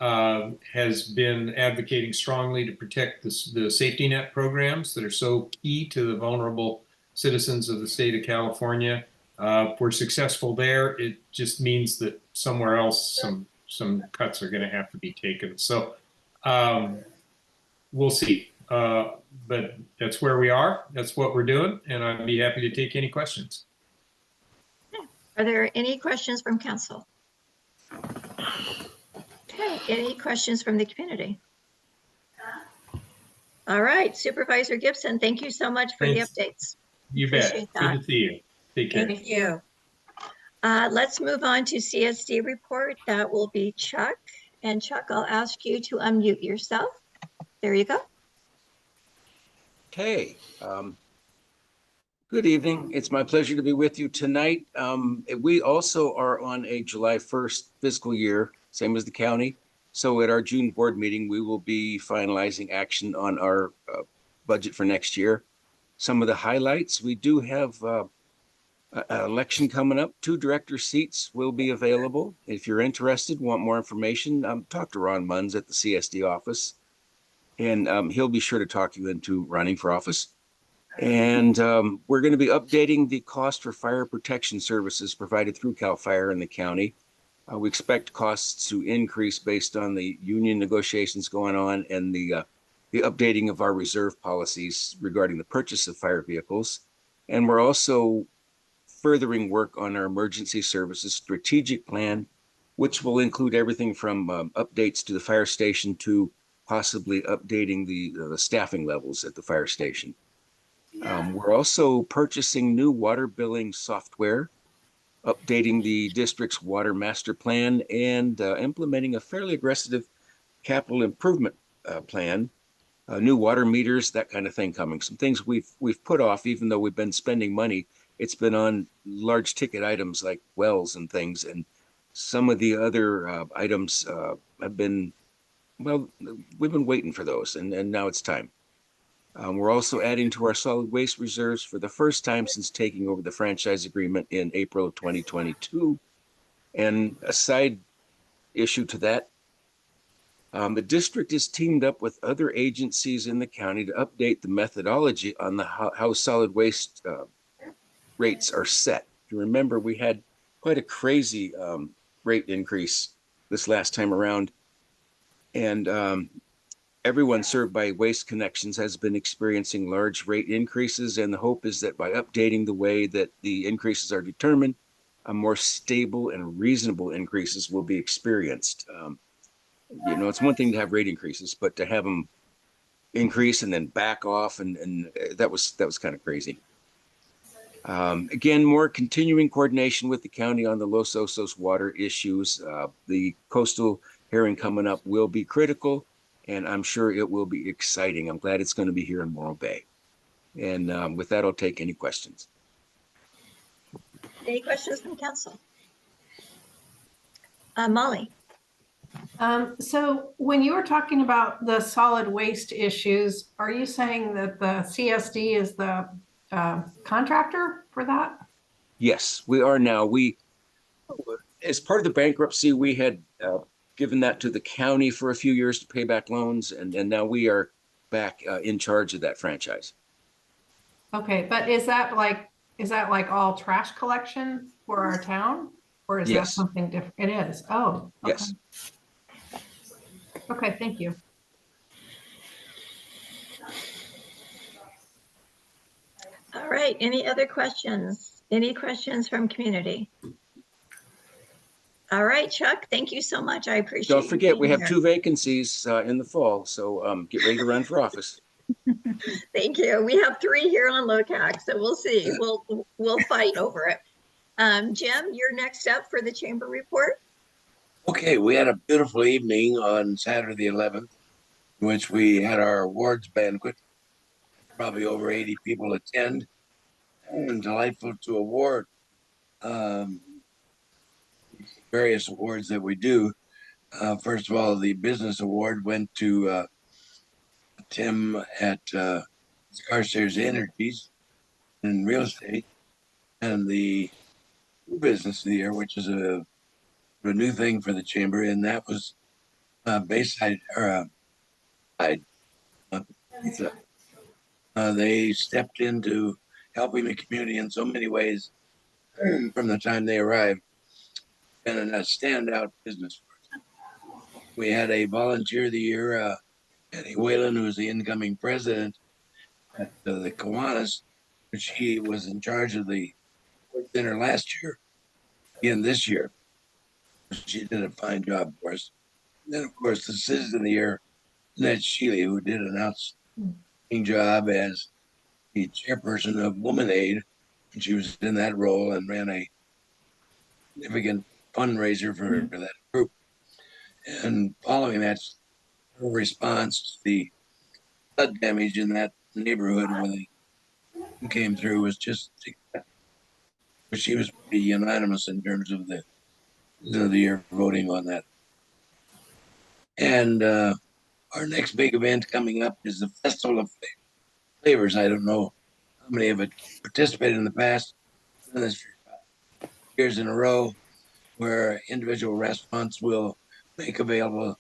has been advocating strongly to protect the safety net programs that are so key to the vulnerable citizens of the state of California. If we're successful there, it just means that somewhere else some cuts are going to have to be taken. So we'll see. But that's where we are. That's what we're doing, and I'd be happy to take any questions. Are there any questions from council? Okay, any questions from the community? All right, Supervisor Gibson, thank you so much for Thanks. the updates. You bet. Appreciate Good that. to see you. Take care. Thank you. Let's move on to CSD report. That will be Chuck. And Chuck, I'll ask you to unmute yourself. There you go. Okay. Good evening. It's my pleasure to be with you tonight. We also are on a July 1st fiscal year, same as the county. So at our June board meeting, we will be finalizing action on our budget for next year. Some of the highlights, we do have an election coming up. 2 director seats will be available. If you're interested, want more information, talk to Ron Munns at the CSD office, and he'll be sure to talk you into running for office. And we're going to be updating the cost for fire protection services provided through CAL FIRE in the county. We expect costs to increase based on the union negotiations going on and the updating of our reserve policies regarding the purchase of fire vehicles. And we're also furthering work on our emergency services strategic plan, which will include everything from updates to the fire station to possibly updating the staffing levels at the fire station. We're also purchasing new water billing software, updating the district's water master plan, and implementing a fairly aggressive capital improvement plan, new water meters, that kind of thing coming. Some things we've put off, even though we've been spending money. It's been on large ticket items like wells and things, and some of the other items have been, well, we've been waiting for those, and now it's time. We're also adding to our solid waste reserves for the first time since taking over the franchise agreement in April of 2022. And a side issue to that, the district is teamed up with other agencies in the county to update the methodology on how solid waste rates are set. If you remember, we had quite a crazy rate increase this last time around. And everyone served by Waste Connections has been experiencing large rate increases, and the hope is that by updating the way that the increases are determined, a more stable and reasonable increases will be experienced. It's one thing to have rate increases, but to have them increase and then back off, and that was kind of crazy. Again, more continuing coordination with the county on the Los Osos water issues. The coastal hearing coming up will be critical, and I'm sure it will be exciting. I'm glad it's going to be here in Morro Bay. And with that, I'll take any questions. Any questions from council? Molly? So when you were talking about the solid waste issues, are you saying that the CSD is the contractor for that? Yes, we are now. As part of the bankruptcy, we had given that to the county for a few years to pay back loans, and now we are back in charge of that franchise. Okay, but is that like all trash collection for our town? Or is that Yes. something different? It is. Oh, okay. Yes. Okay, thank you. All right, any other questions? Any questions from community? All right, Chuck, thank you so much. I appreciate Don't you forget, we being have here. 2 vacancies in the fall, so get ready to run for office. Thank you. We have 3 here on LOCAC, so we'll see. We'll fight over it. Jim, you're next up for the chamber report. Okay, we had a beautiful evening on Saturday the 11th, in which we had our awards banquet. Probably over 80 people attend, and delightful to award various awards that we do. First of all, the business award went to Tim at Carstairs Energies in real estate, and the business of the year, which is a new thing for the chamber, and that was Bayside or Pizza. They stepped into helping the community in so many ways from the time they arrived, and a standout business. We had a volunteer of the year, Eddie Whalen, who was the incoming president at the Kiwanis, which he was in charge of the center last year, again this year. She did a fine job for us. And then, of course, the citizen of the year, Ned Shealy, who did an outstanding job as the chairperson of Woman Aid, and she was in that role and ran a significant fundraiser for that group. And following that, her response to the flood damage in that neighborhood where they came through was just, she was pretty unanimous in terms of the year voting on that. And our next big event coming up is the Festival of Flavors. I don't know how many have participated in the past. This years in a row, where individual restaurants will make available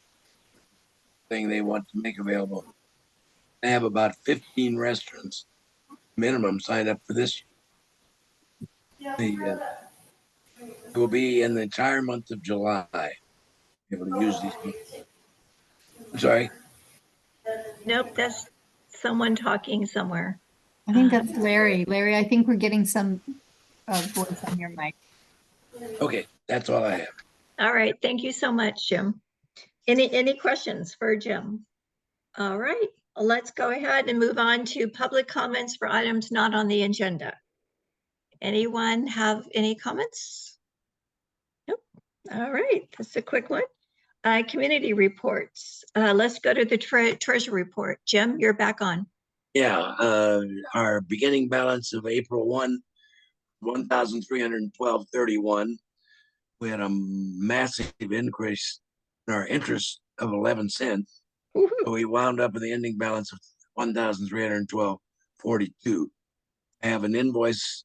thing they want to make available. I have about 15 restaurants minimum signed up for this. It will be in the entire month of July. Able to use these. I'm sorry. Nope, that's someone talking somewhere. I think that's Larry. Larry, I think we're getting some voice on your mic. Okay, that's all I have. All right, thank you so much, Jim. Any questions for Jim? All right, let's go ahead and move on to public comments for items not on the agenda. Anyone have any comments? Nope. All right, that's a quick one. Community reports. Let's go to the treasury report. Jim, you're back on. Yeah, our beginning balance of April 1, 1,312.31. We had a massive increase in our interest of 11 cents. So we wound up with the ending balance of 1,312.42. I have an invoice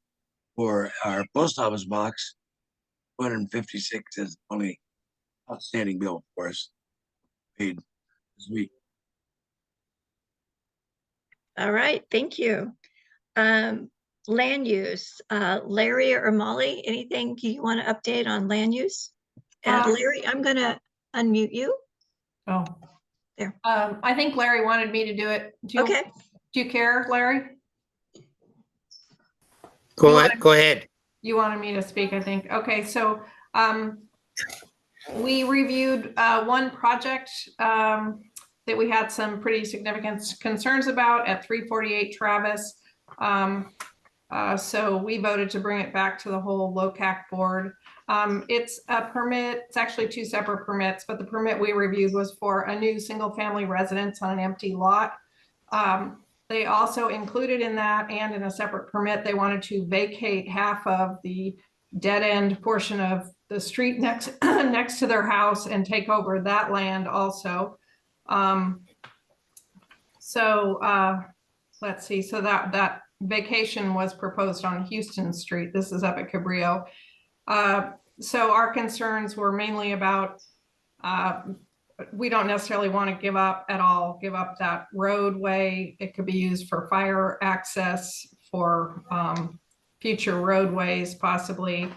for our post office box, 256 is the only outstanding bill for us paid this week. All right, thank you. Land use, Larry or Molly, anything you want to update on land use? And Larry, I'm gonna unmute you. Oh, I think Larry wanted me to do it. Okay, Do you care, Larry? Go ahead. You wanted me to speak, I think. Okay, so we reviewed one project that we had some pretty significant concerns about at 348 Travis. So we voted to bring it back to the whole LOCAC board. It's a permit, it's actually two separate permits, but the permit we reviewed was for a new single family residence on an empty lot. They also included in that and in a separate permit, they wanted to vacate half of the dead end portion of the street next to their house and take over that land also. Let's see, so that vacation was proposed on Houston Street. This is up at Cabrillo. So our concerns were mainly about we don't necessarily want to give up that roadway. It could be used for fire access, for future roadways possibly.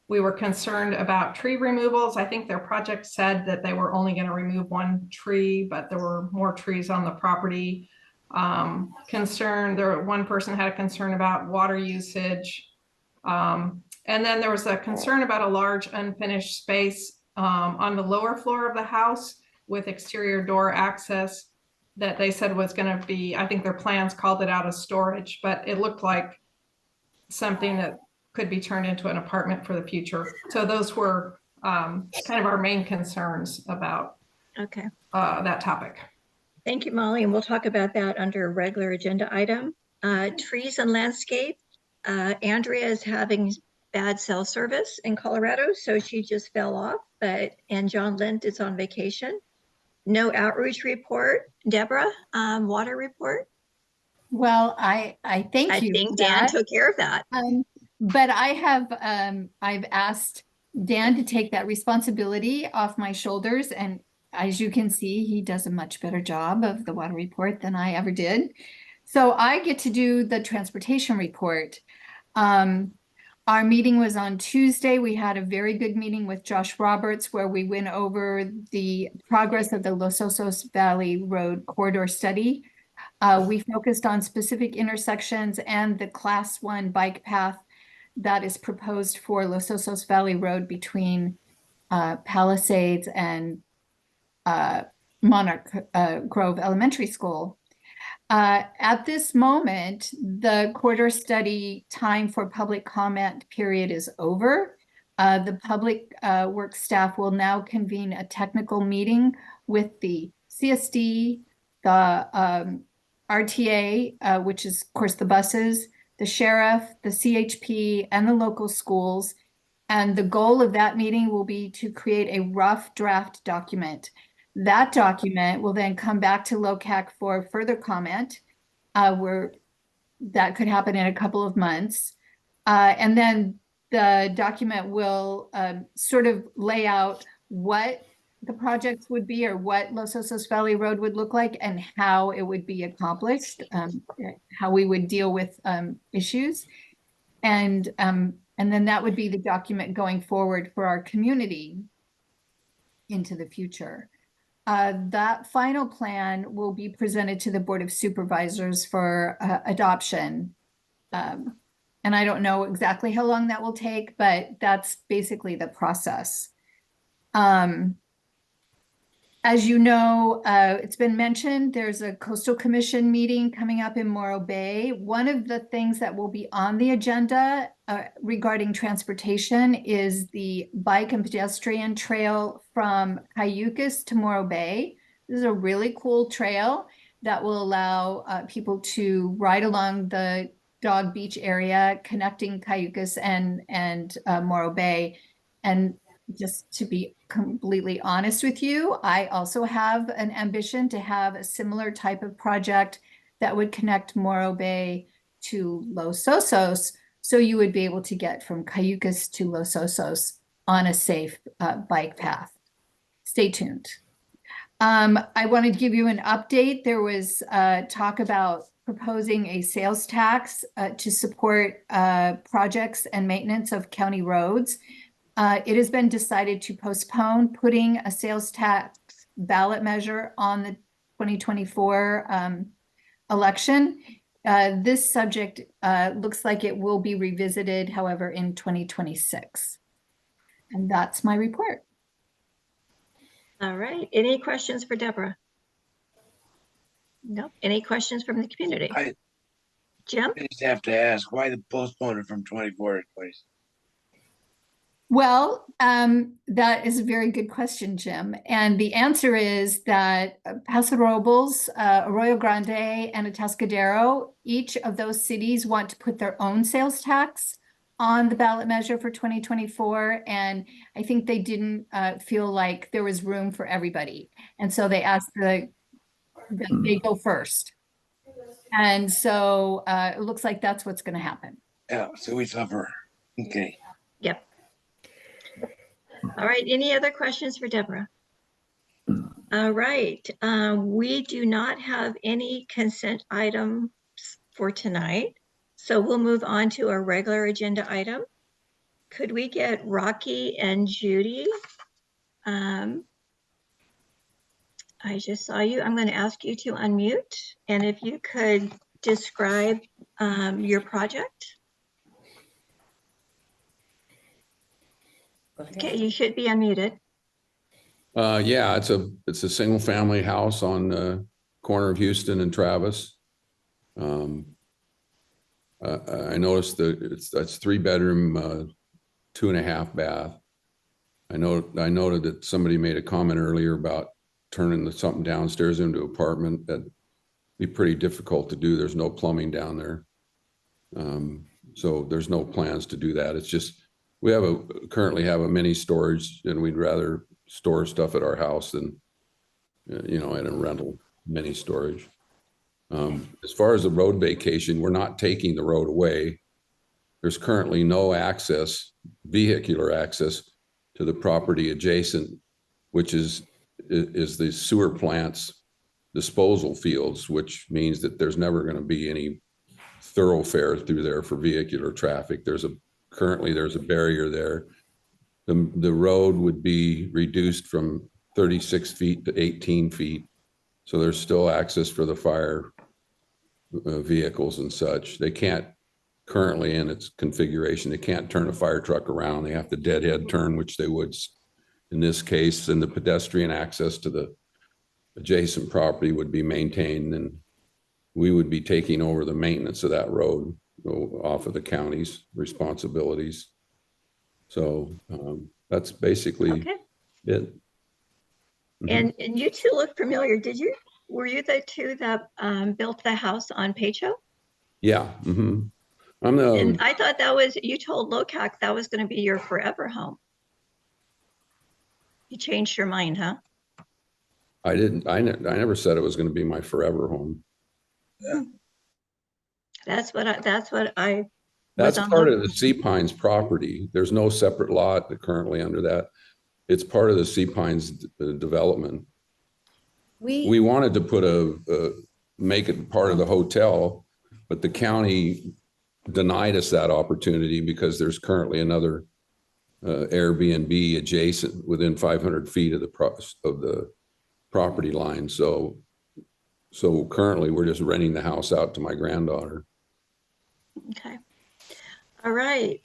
We were concerned about tree removals. I think their project said that they were only going to remove one tree, but there were more trees on the property. One person had a concern about water usage. And then there was a concern about a large unfinished space on the lower floor of the house with exterior door access that they said was going to be, I think their plans called it out as storage, but it looked like something that could be turned into an apartment for the future. So those were kind of our main concerns about that topic. Thank you, Molly. And we'll talk about that under a regular agenda item. Trees and landscape. Andrea is having bad cell service in Colorado, so she just fell off, and John Lind is on vacation. No outreach report. Deborah, water report. Well, I thank you. I think Dan took care of that. But I've asked Dan to take that responsibility off my shoulders. And as you can see, he does a much better job of the water report than I ever did. So I get to do the transportation report. Our meeting was on Tuesday. We had a very good meeting with Josh Roberts where we went over the progress of the Los Osos Valley Road corridor study. We focused on specific intersections and the Class 1 bike path that is proposed for Los Osos Valley Road between Palisades and Monarch Grove Elementary School. At this moment, the corridor study time for public comment period is over. The public work staff will now convene a technical meeting with the CSD, the RTA, which is of course the buses, the sheriff, the CHP, and the local schools. And the goal of that meeting will be to create a rough draft document. That document will then come back to LOCAC for further comment, where that could happen in a couple of months. And then the document will sort of lay out what the projects would be or what Los Osos Valley Road would look like and how it would be accomplished, how we would deal with issues. And then that would be the document going forward for our community into the future. That final plan will be presented to the Board of Supervisors for adoption. And I don't know exactly how long that will take, but that's basically the process. As you know, it's been mentioned, there's a Coastal Commission meeting coming up in Morro Bay. One of the things that will be on the agenda regarding transportation is the bike and pedestrian trail from Cayucas to Morro Bay. This is a really cool trail that will allow people to ride along the Dog Beach area, connecting Cayucas and Morro Bay. And just to be completely honest with you, I also have an ambition to have a similar type of project that would connect Morro Bay to Los Osos, so you would be able to get from Cayucas to Los Osos on a safe bike path. Stay tuned. I wanted to give you an update. There was talk about proposing a sales tax to support projects and maintenance of county roads. It has been decided to postpone putting a sales tax ballot measure on the 2024 election. This subject looks like it will be revisited, however, in 2026. And that's my report. All right. Any questions for Deborah? Nope. Any questions from the community? I Jim? just have to ask, why the postponement from 24 to 26? Well, that is a very good question, Jim. And the answer is that Paso Robles, Arroyo Grande, and Atascadero, each of those cities want to put their own sales tax on the ballot measure for 2024. And I think they didn't feel like there was room for everybody. And so they asked that they go first. And so it looks like that's what's going to happen. Yeah, so we suffer. Okay. Yep. All right. Any other questions for Deborah? All right. We do not have any consent items for tonight. So we'll move on to our regular agenda item. Could we get Rocky and Judy? I just saw you. I'm going to ask you to unmute. And if you could describe your project. Okay, you should be unmuted. Yeah, it's a single family house on the corner of Houston and Travis. I noticed that that's 3-bedroom, 2.5 bath. I noted that somebody made a comment earlier about turning something downstairs into an apartment. That'd be pretty difficult to do. There's no plumbing down there. So there's no plans to do that. It's just, we currently have a mini storage, and we'd rather store stuff at our house than, in a rental mini storage. As far as the road vacation, we're not taking the road away. There's currently no vehicular access to the property adjacent, which is the sewer plant's disposal fields, which means that there's never going to be any thoroughfare through there for vehicular traffic. Currently there's a barrier there. The road would be reduced from 36 feet to 18 feet. So there's still access for the fire vehicles and such. They can't currently, in its configuration, they can't turn a fire truck around. They have to deadhead turn, which they would in this case, and the pedestrian access to the adjacent property would be maintained, and we would be taking over the maintenance of that road off of the county's responsibilities. So that's basically it. And you two look familiar. Were you the two that built the house on Pacho? Yeah. And I thought you told LOCAC that was going to be your forever home. You changed your mind, huh? I didn't. I never said it was going to be my forever home. Yeah. That's what I. That's part of the Sea Pines property. There's no separate lot currently under that. It's part of the Sea Pines development. We wanted to make it part of the hotel, but the county denied us that opportunity because there's currently another Airbnb adjacent within 500 feet of the property line. So currently we're just renting the house out to my granddaughter. Okay. All right.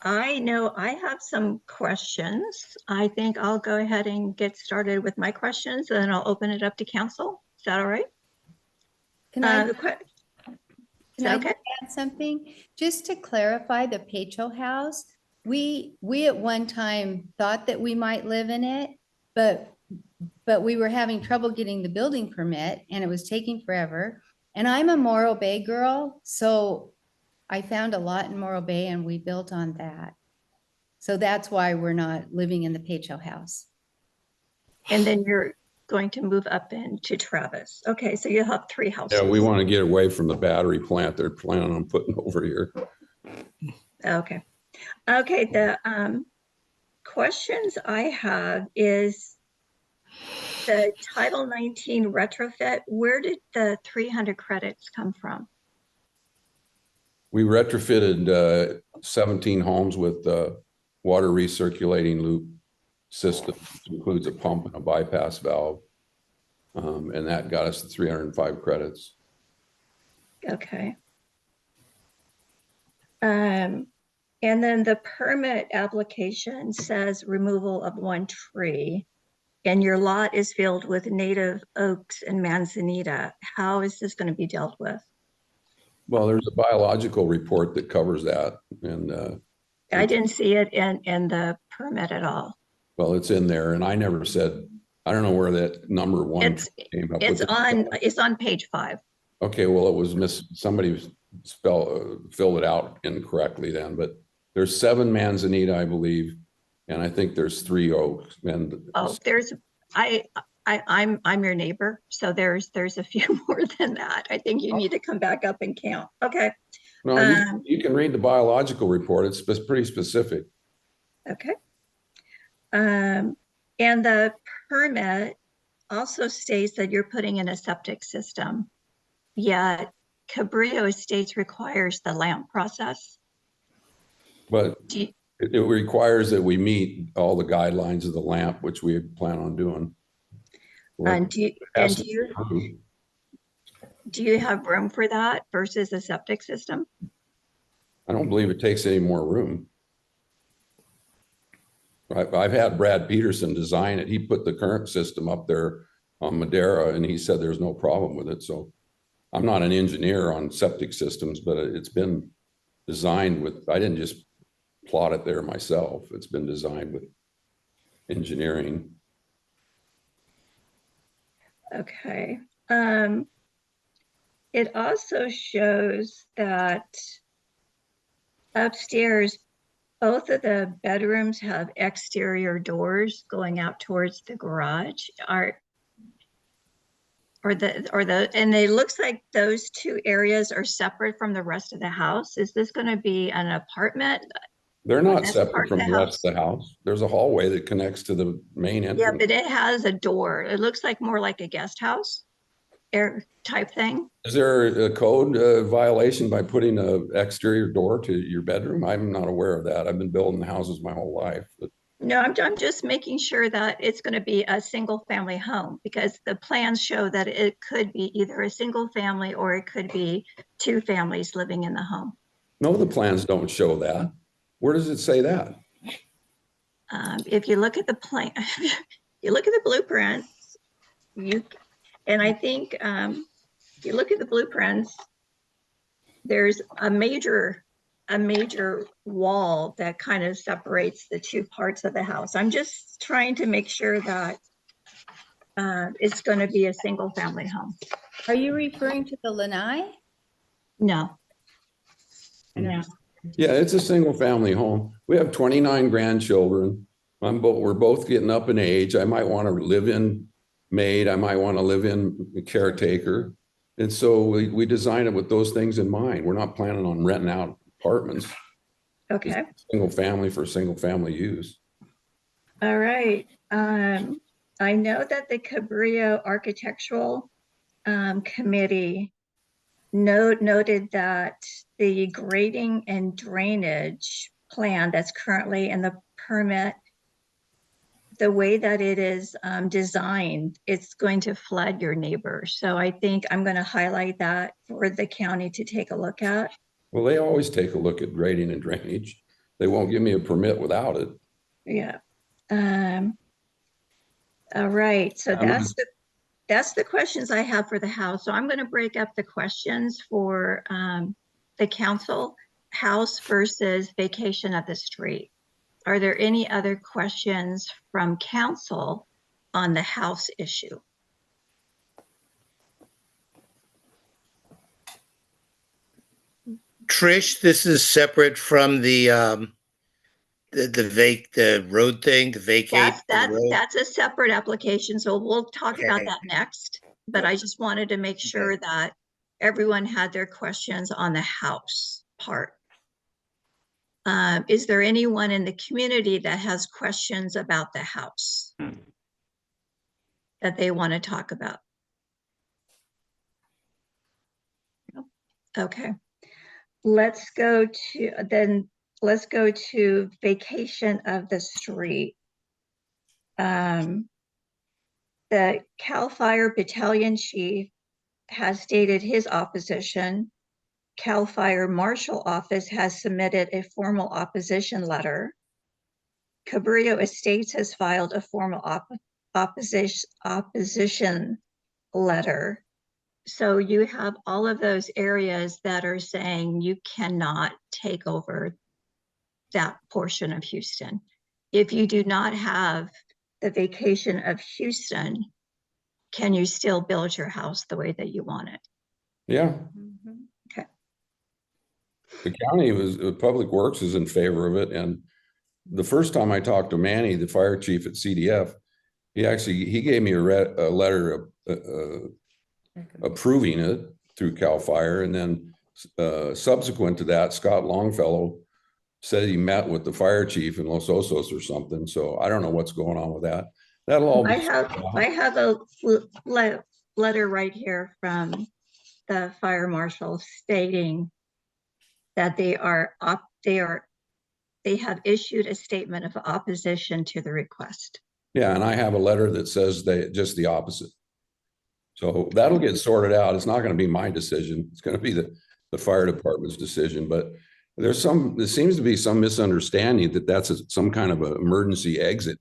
I know I have some questions. I think I'll go ahead and get started with my questions, and then I'll open it up to council. Is that all right? Can I okay? add something? Just to clarify the Pacho house, we at one time thought that we might live in it, but we were having trouble getting the building permit, and it was taking forever. And I'm a Morro Bay girl, so I found a lot in Morro Bay and we built on that. So that's why we're not living in the Pacho house. And then you're going to move up into Travis. Okay, so you'll have 3 houses. Yeah, we want to get away from the battery plant they're planning on putting over here. Okay. Okay, the questions I have is the Title 19 retrofit. Where did the 300 credits come from? We retrofitted 17 homes with water recirculating loop system, which includes a pump and a bypass valve. And that got us 305 credits. Okay. And then the permit application says removal of 1 tree, and your lot is filled with native oaks and manzanita. How is this going to be dealt with? Well, there's a biological report that covers that, and I didn't see it in the permit at all. well, it's in there, and I never said, I don't know where that number 1 It's came up it's with. it's on page 5. Okay, well, it was somebody filled it out incorrectly then, but there's 7 manzanita, I believe, and I think there's 3 oaks. And Oh, I'm your neighbor, so there's a few more than that. I think you need to come back up and count. Okay. no, you can read the biological report. It's pretty specific. Okay. And the permit also states that you're putting in a septic system, yet Cabrillo Estates requires the LAMP process. But it requires that we meet all the guidelines of the LAMP, which we plan on doing. And do you have room for that versus a septic system? I don't believe it takes any more room. I've had Brad Peterson design it. He put the current system up there on Madera, and he said there's no problem with it. So I'm not an engineer on septic systems, but it's been designed with, I didn't just plot it there myself. It's been designed with engineering. Okay. It also shows that upstairs, both of the bedrooms have exterior doors going out towards the garage. And it looks like those 2 areas are separate from the rest of the house. Is this going to be an apartment? They're not separate from the rest of the house. There's a hallway that connects to the main entrance. Yeah, but it has a door. It looks like more like a guest house air type thing. Is there a code violation by putting an exterior door to your bedroom? I'm not aware of that. I've been building houses my whole life. But no, I'm just making sure that it's going to be a single family home, because the plans show that it could be either a single family or it could be 2 families living in the home. No, the plans don't show that. Where does it say that? If you look at the plan, you look at the blueprints, and I think if you look at the blueprints, there's a major wall that kind of separates the 2 parts of the house. I'm just trying to make sure that it's going to be a single family home. Are you referring to the lanai? No. No. Yeah, it's a single family home. We have 29 grandchildren. We're both getting up in age. I might want to live in maid. I might want to live in caretaker. And so we designed it with those things in mind. We're not planning on renting out apartments. Okay. Single family for single family use. All right. I know that the Cabrillo Architectural Committee noted that the grading and drainage plan that's currently in the permit, the way that it is designed, it's going to flood your neighbors. So I think I'm going to highlight that for the county to take a look at. Well, they always take a look at grading and drainage. They won't give me a permit without it. Yeah. All right. So that's the questions I have for the house. So I'm going to break up the questions for the council, house versus vacation of the street. Are there any other questions from council on the house issue? Trish, this is separate from the road thing, the vacate. That's a separate application. So we'll talk about that next. But I just wanted to make sure that everyone had their questions on the house part. Is there anyone in the community that has questions about the house that they want to talk about? Okay. Let's go to vacation of the street. The CAL FIRE Battalion Chief has stated his opposition. CAL FIRE Marshal Office has submitted a formal opposition letter. Cabrillo Estates has filed a formal opposition letter. So you have all of those areas that are saying you cannot take over that portion of Houston. If you do not have the vacation of Houston, can you still build your house the way that you want it? Yeah. Okay. The county Public Works is in favor of it. And the first time I talked to Manny, the fire chief at CDF, he gave me a letter approving it through CAL FIRE. And then subsequent to that, Scott Longfellow said he met with the fire chief in Los Osos or something. So I don't know what's going on with that. That'll all be. I have a letter right here from the fire marshal stating that they have issued a statement of opposition to the request. Yeah, and I have a letter that says just the opposite. So that'll get sorted out. It's not going to be my decision. It's going to be the fire department's decision. But there seems to be some misunderstanding that that's some kind of an emergency exit.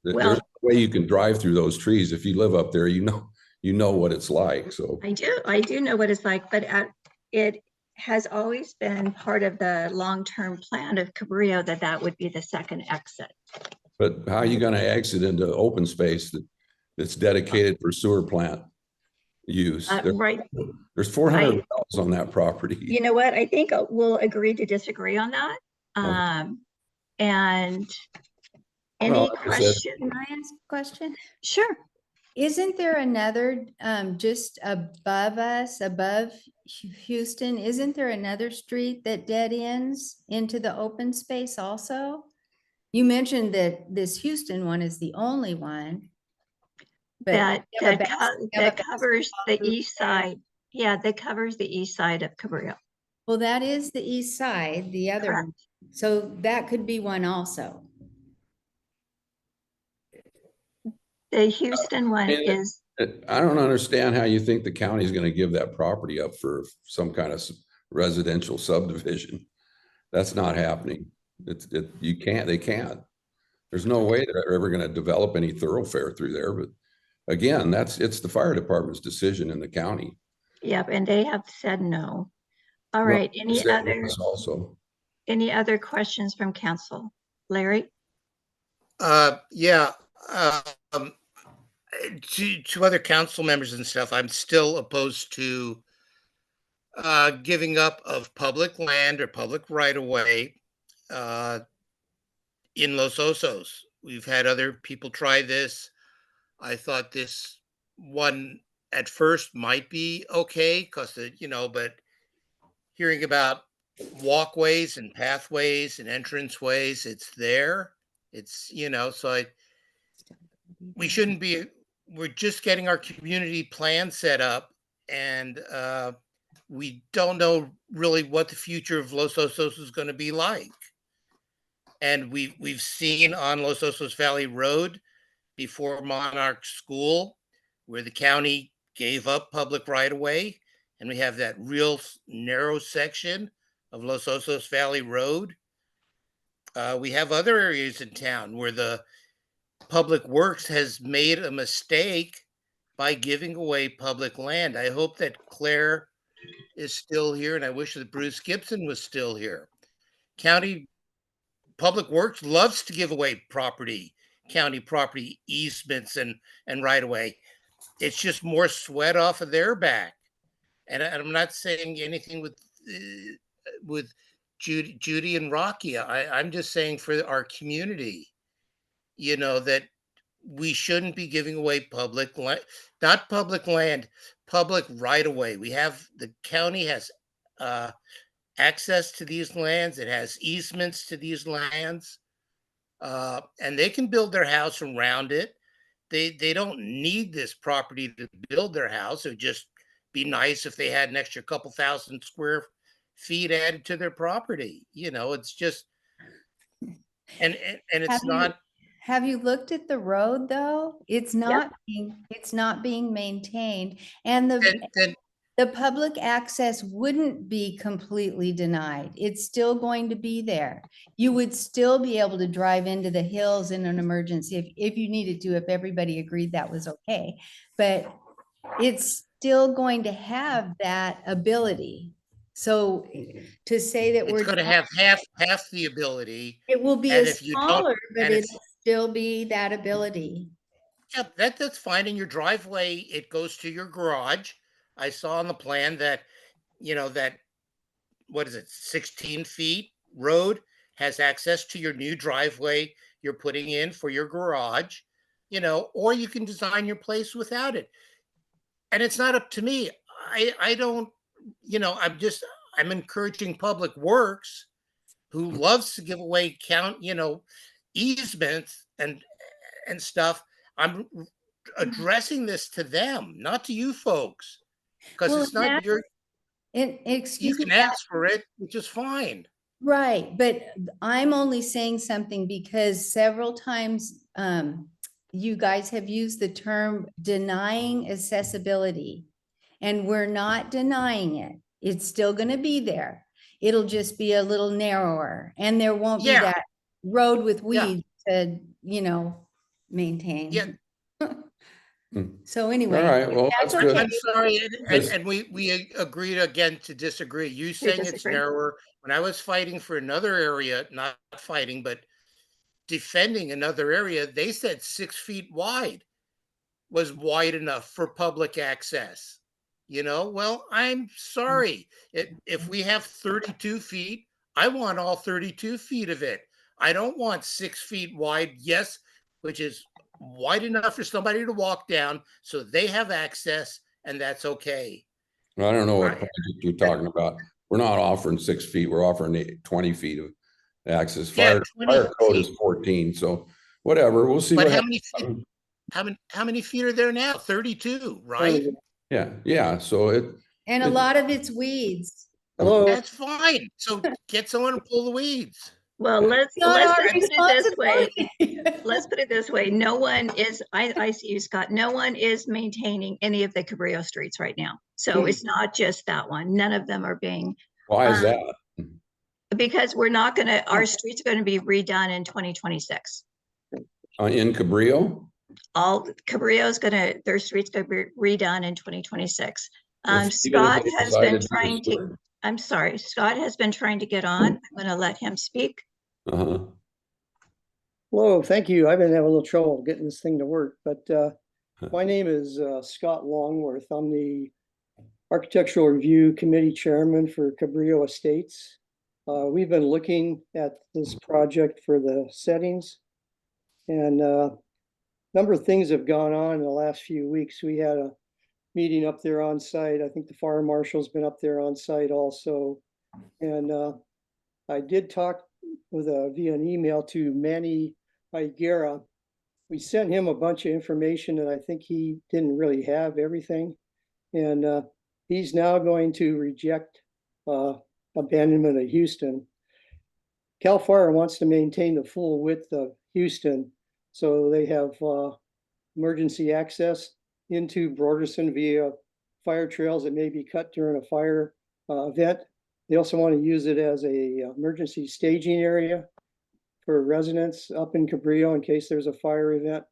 There's no way you can drive through those trees. If you live up there, you know what it's like. So I do know what it's like, but it has always been part of the long-term plan of Cabrillo that would be the second exit. But how are you going to exit into open space that's dedicated for sewer plant use? Right. There's 400 wells on that property. You know what? I think we'll agree to disagree on that. And any question? Can I ask a question? Sure. Isn't there another, just above us, above Houston, isn't there another street that dead ends into the open space also? You mentioned that this Houston one is the only one. That covers the east side. Yeah, that covers the east side of Cabrillo. Well, that is the east side, the other one. So that could be one also. The Houston one is. I don't understand how you think the county is going to give that property up for some kind of residential subdivision. That's not happening. They can't. There's no way they're ever going to develop any thoroughfare through there. But again, it's the fire department's decision in the county. Yep, and they have said no. All right. Any other questions from council? Larry? Yeah. To other council members and stuff, I'm still opposed to giving up of public land or public right of way in Los Osos. We've had other people try this. I thought this one at first might be okay because but hearing about walkways and pathways and entranceways, it's there. It's so we shouldn't be. We're just getting our community plan set up, and we don't know really what the future of Los Osos is going to be like. And we've seen on Los Osos Valley Road before Monarch School, where the county gave up public right of way, and we have that real narrow section of Los Osos Valley Road. We have other areas in town where the Public Works has made a mistake by giving away public land. I hope that Claire is still here, and I wish that Bruce Gibson was still here. County Public Works loves to give away property, county property easements and right away. It's just more sweat off of their back. And I'm not saying anything with Judy and Rocky. I'm just saying for our community, that we shouldn't be giving away public land, not public land, public right of way. The county has access to these lands. It has easements to these lands, and they can build their house around it. They don't need this property to build their house. It would just be nice if they had an extra couple thousand square feet added to their property. It's just, and it's not. Have you looked at the road though? It's not being maintained, and Then the public access wouldn't be completely denied. It's still going to be there. You would still be able to drive into the hills in an emergency if you needed to, if everybody agreed that was okay. But it's still going to have that ability. So to say that it's going to have half the ability. it will be And a if you don't, smaller, but and it'll still be that ability. yeah, that's fine. In your driveway, it goes to your garage. I saw on the plan that, that, what is it, 16 feet road has access to your new driveway you're putting in for your garage, or you can design your place without it. And it's not up to me. I don't, I'm encouraging Public Works, who loves to give away easements and stuff. I'm addressing this to them, not to you folks, because Well, it's not your. You excuse me. can ask for it, which is fine. Right, but I'm only saying something because several times you guys have used the term denying accessibility, and we're not denying it. It's still going to be there. It'll just be a little narrower, and there won't be Yeah. that road with Yeah. weeds to, maintain. Yeah. So anyway, All right, well, that's that's good. okay. I'm sorry, Yes. and we agreed again to disagree. You saying it's disagree. narrower. When I was fighting for another area, not fighting, but defending another area, they said 6 feet wide was wide enough for public access. Well, I'm sorry. If we have 32 feet, I want all 32 feet of it. I don't want 6 feet wide, yes, which is wide enough for somebody to walk down so they have access, and that's okay. I don't know what Right. project you're talking about. We're not offering 6 feet. We're offering 20 feet of access. Yeah, Fire 20 code is feet. 14. So whatever, we'll see But what how happens. many feet? How many feet are there now? 32, right? Yeah. So And a lot of it's weeds. That's fine. So get someone to pull the weeds. Well, let's Not our put it this way. responsibility. Let's put it this way. No one is, I see you, Scott, no one is maintaining any of the Cabrillo streets right now. So it's not just that one. None of them are being, why is that? because we're not gonna, our streets are gonna be redone in 2026. In Cabrillo? All Cabrillo's gonna, their streets gonna be redone in 2026. Even if Scott they has decide been to do trying the to, sewer? I'm sorry, Scott has been trying to get on. I'm gonna let him speak. Uh-huh. Hello, thank you. I've been having a little trouble getting this thing to work, but my name is Scott Longworth. I'm the Architectural Review Committee Chairman for Cabrillo Estates. We've been looking at this project for the settings, and a number of things have gone on in the last few weeks. We had a meeting up there on site. I think the fire marshal's been up there on site also. And I did talk via an email to Manny Higuera. We sent him a bunch of information, and I think he didn't really have everything. And he's now going to reject abandonment of Houston. CAL FIRE wants to maintain the full width of Houston, so they have emergency access into Broderson via fire trails that may be cut during a fire event. They also want to use it as a emergency staging area for residents up in Cabrillo in case there's a fire event.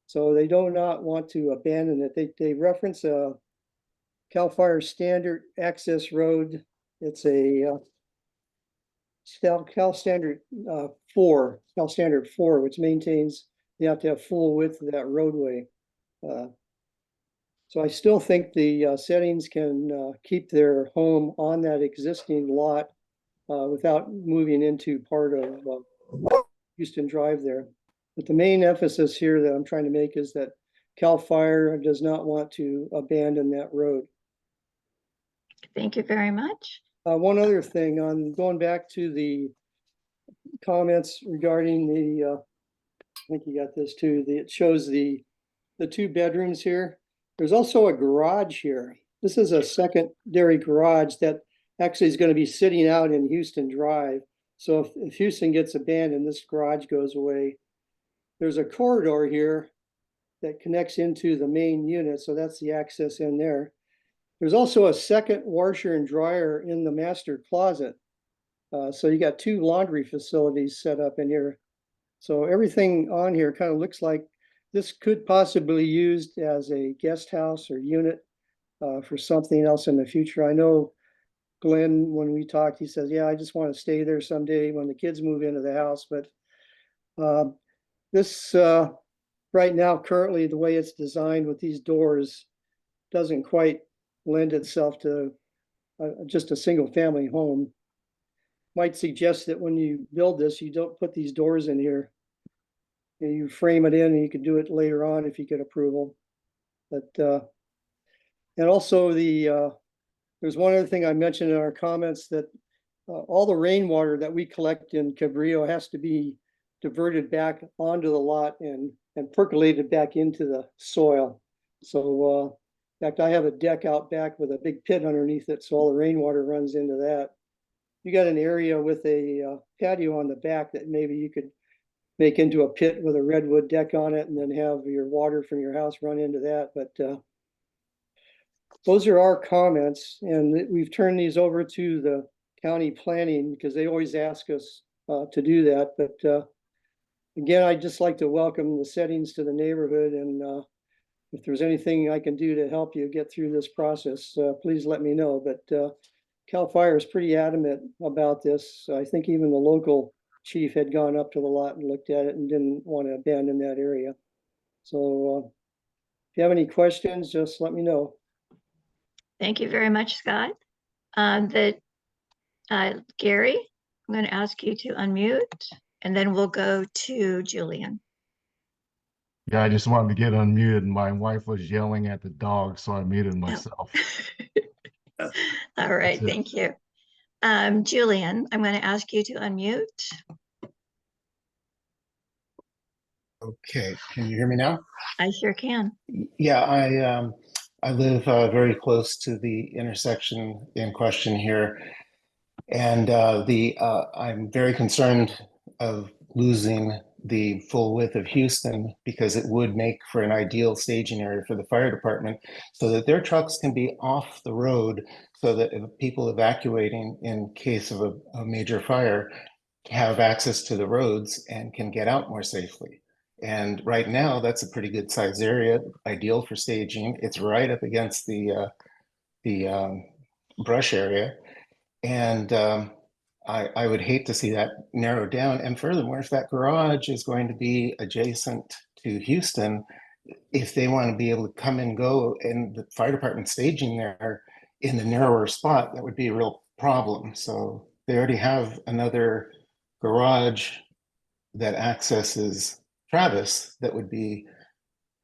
So they do not want to abandon it. They reference a CAL FIRE standard access road. It's a CAL Standard 4, CAL Standard 4, which maintains you have to have full width of that roadway. So I still think the settings can keep their home on that existing lot without moving into part of Houston Drive there. But the main emphasis here that I'm trying to make is that CAL FIRE does not want to abandon that road. Thank you very much. One other thing, on going back to the comments regarding the, I think you got this too, it shows the 2 bedrooms here. There's also a garage here. This is a secondary garage that actually is going to be sitting out in Houston Drive. So if Houston gets abandoned, this garage goes away. there's a corridor here that connects into the main unit, so that's the access in there. There's also a second washer and dryer in the master closet. So you got 2 laundry facilities set up in here. So everything on here kind of looks like this could possibly be used as a guest house or unit for something else in the future. I know Glenn, when we talked, he says, yeah, I just want to stay there someday when the kids move into the house. But this right now, currently, the way it's designed with these doors doesn't quite lend itself to just a single family home. Might suggest that when you build this, you don't put these doors in here. You frame it in, and you could do it later on if you get approval. But and also there's one other thing I mentioned in our comments, that all the rainwater that we collect in Cabrillo has to be diverted back onto the lot and percolated back into the soil. So in fact, I have a deck out back with a big pit underneath it, so all the rainwater runs into that. You got an area with a patio on the back that maybe you could make into a pit with a redwood deck on it, and then have your water from your house run into that. But those are our comments, and we've turned these over to the county planning because they always ask us to do that. But again, I'd just like to welcome the settings to the neighborhood, and if there's anything I can do to help you get through this process, please let me know. But CAL FIRE is pretty adamant about this. I think even the local chief had gone up to the lot and looked at it and didn't want to abandon that area. So if you have any questions, just let me know. Thank you very much, Scott. Gary, I'm going to ask you to unmute, and then we'll go to Julian. Yeah, I just wanted to get unmuted. My wife was yelling at the dog, so I muted myself. All right, thank you. Julian, I'm going to ask you to unmute. Okay, can you hear me now? I sure can. Yeah, I live very close to the intersection in question here, and I'm very concerned of losing the full width of Houston, because it would make for an ideal staging area for the fire department, so that their trucks can be off the road, so that if people evacuating in case of a major fire have access to the roads and can get out more safely. And right now, that's a pretty good size area, ideal for staging. It's right up against the brush area. And I would hate to see that narrowed down. And furthermore, if that garage is going to be adjacent to Houston, if they want to be able to come and go and the fire department staging there in the narrower spot, that would be a real problem. So they already have another garage that accesses Travis that would be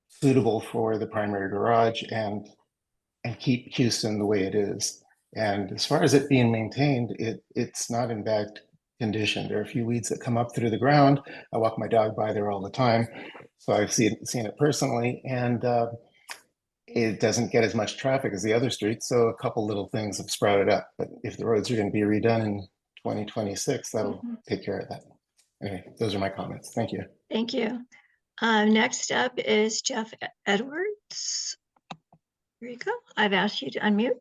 suitable for the primary garage and keep Houston the way it is. And as far as it being maintained, it's not in bad condition. There are a few weeds that come up through the ground. I walk my dog by there all the time, so I've seen it personally, and it doesn't get as much traffic as the other streets. So a couple little things have sprouted up. But if the roads are going to be redone in 2026, that'll take care of that. Anyway, those are my comments. Thank you. Thank you. Next up is Jeff Edwards. Here you go. I've asked you to unmute.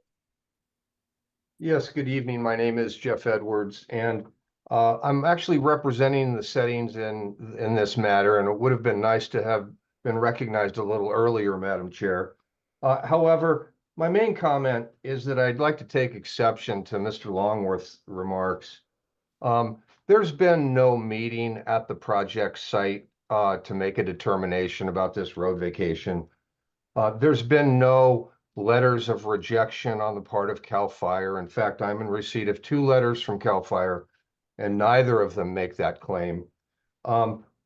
Yes, good evening. My name is Jeff Edwards, and I'm actually representing the settings in this matter, and it would have been nice to have been recognized a little earlier, Madam Chair. However, my main comment is that I'd like to take exception to Mr. Longworth's remarks. There's been no meeting at the project site to make a determination about this road vacation. There's been no letters of rejection on the part of CAL FIRE. In fact, I'm in receipt of 2 letters from CAL FIRE, and neither of them make that claim.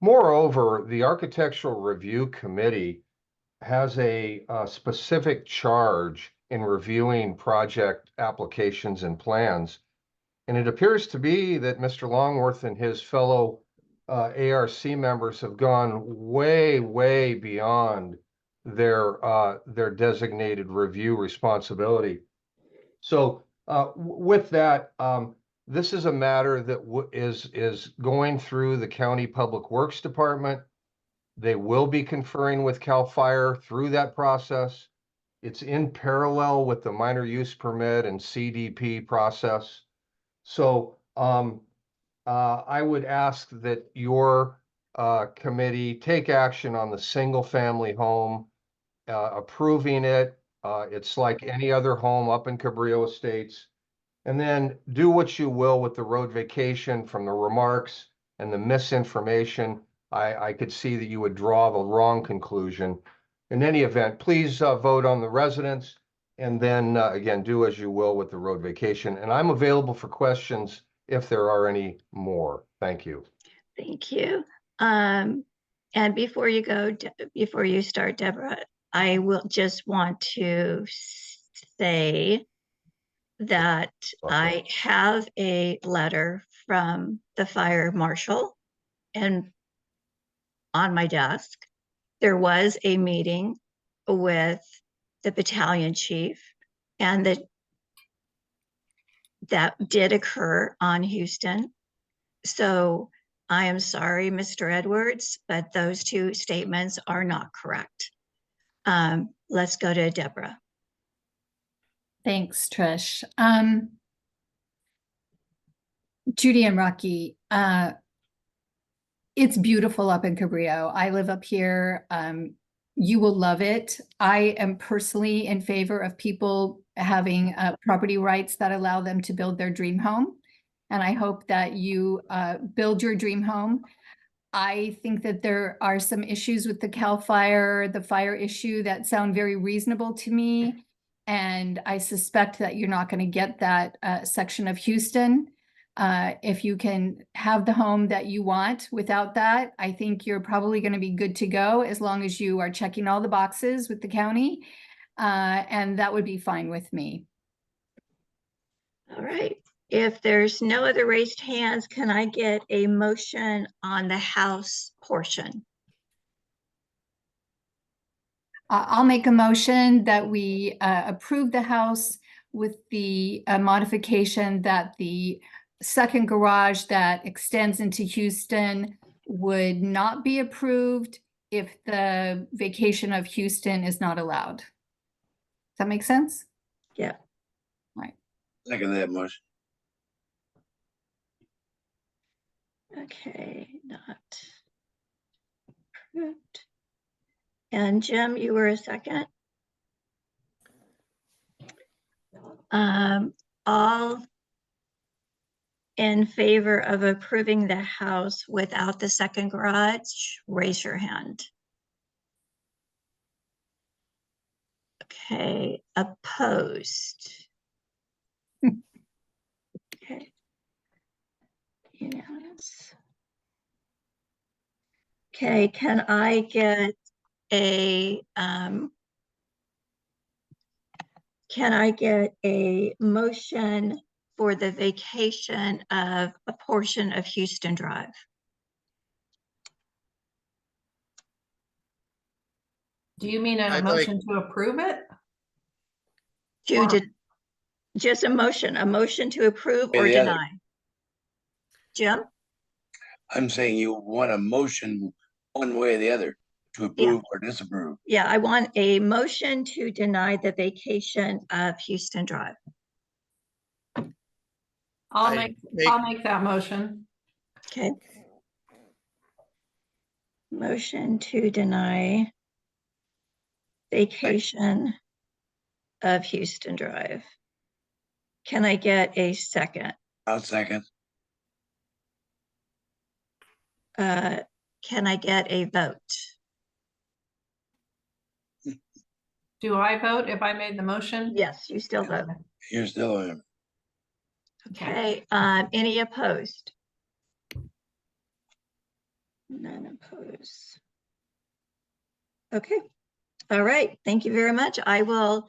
Moreover, the Architectural Review Committee has a specific charge in reviewing project applications and plans. And it appears to be that Mr. Longworth and his fellow ARC members have gone way, way beyond their designated review responsibility. So with that, this is a matter that is going through the County Public Works Department. They will be conferring with CAL FIRE through that process. It's in parallel with the minor use permit and CDP process. So I would ask that your committee take action on the single family home, approving it. It's like any other home up in Cabrillo Estates. And then do what you will with the road vacation. From the remarks and the misinformation, I could see that you would draw the wrong conclusion. In any event, please vote on the residents, and then again, do as you will with the road vacation. And I'm available for questions if there are any more. Thank you. Thank you. And before you go, before you start, Deborah, I will just want to say that I have a letter from the fire marshal and on my desk. There was a meeting with the battalion chief, and that did occur on Houston. So I am sorry, Mr. Edwards, but those two statements are not correct. Let's go to Deborah. Thanks, Trish. Judy and Rocky, it's beautiful up in Cabrillo. I live up here. You will love it. I am personally in favor of people having property rights that allow them to build their dream home. And I hope that you build your dream home. I think that there are some issues with the CAL FIRE, the fire issue, that sound very reasonable to me. And I suspect that you're not going to get that section of Houston. If you can have the home that you want without that, I think you're probably going to be good to go as long as you are checking all the boxes with the county. And that would be fine with me. All right. If there's no other raised hands, can I get a motion on the House portion? I'll make a motion that we approve the House with the modification that the second garage that extends into Houston would not be approved if the vacation of Houston is not allowed. Does that make sense? Yeah. Right. Second that motion. Okay, not approved. And Jim, you were a second. All in favor of approving the house without the second garage, raise your hand. Okay, opposed. Okay. Unanimous. Okay, can I get a motion for the vacation of a portion of Houston Drive? Do you mean a I'd like- motion to approve it? Just a motion to approve or the other. deny. Jim? I'm saying you want a motion one way or the other to approve or disapprove. Yeah, I want a motion to deny the vacation of Houston Drive. I'll make that motion. Okay. Motion to deny vacation of Houston Drive. Can I get a second? I'll second. Can I get a vote? Do I vote if I made the motion? Yes, you still vote. You're still in. Okay, any opposed? None opposed. Okay, all right, thank you very much. I will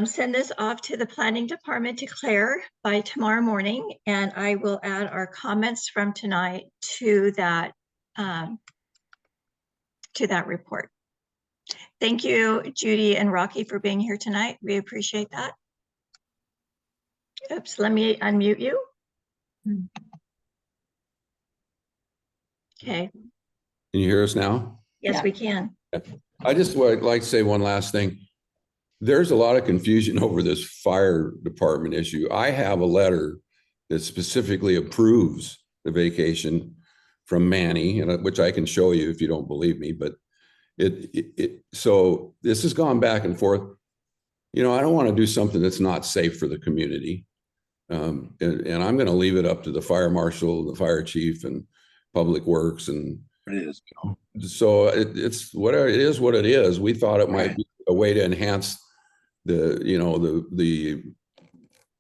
send this off to the planning department to Claire by tomorrow morning, and I will add our comments from tonight to that report. Thank you, Judy and Rocky, for being here tonight. We appreciate that. Oops, let me unmute you. Okay. Can you hear us now? Yes, Yeah. we can. I just would like to say one last thing. There's a lot of confusion over this fire department issue. I have a letter that specifically approves the vacation from Manny, and which I can show you if you don't believe me, but so this has gone back and forth. You know, I don't want to do something that's not safe for the community. And I'm going to leave it up to the fire marshal, the fire chief, and public works. And It is. so it's whatever it is, what it is. We thought it might be a way to enhance the, you know,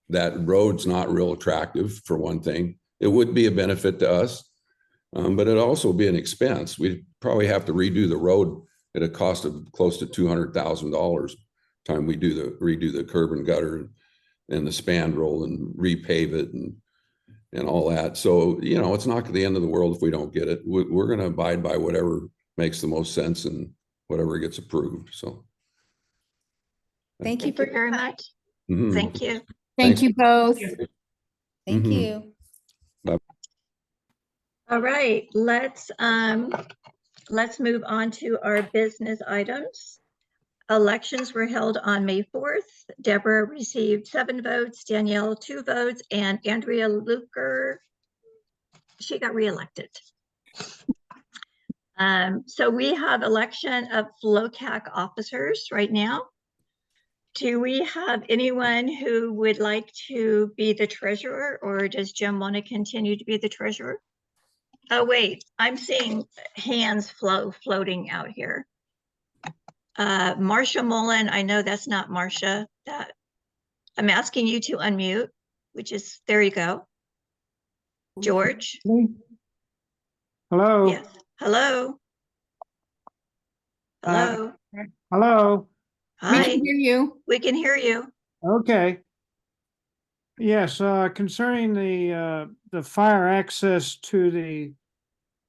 that road's not real attractive for one thing. It would be a benefit to us, but it'd also be an expense. We'd probably have to redo the road at a cost of close to $200,000 time we redo the curb and gutter and the spandrel and repave it and all that. So, you know, it's not the end of the world if we don't get it. We're going to abide by whatever makes the most sense and whatever gets approved. So. Thank you Thank you very much. Mhm. Thank you. Thank you both. Thank Mhm. you. All right, let's move on to our business items. Elections were held on May 4th. Deborah received 7 votes, Danielle 2 votes, and Andrea Luker, she got reelected. So we have election of LOCAC officers right now. Do we have anyone who would like to be the treasurer, or does Jim want to continue to be the treasurer? Oh, wait, I'm seeing hands floating out here. Marcia Mullen, I know that's not Marcia. That I'm asking you to unmute, which is, there you go. George? Hello. Yes. Hello? Hello? Hello. We Hi, can hear you. we can hear you. Okay. Yes, concerning the fire access to the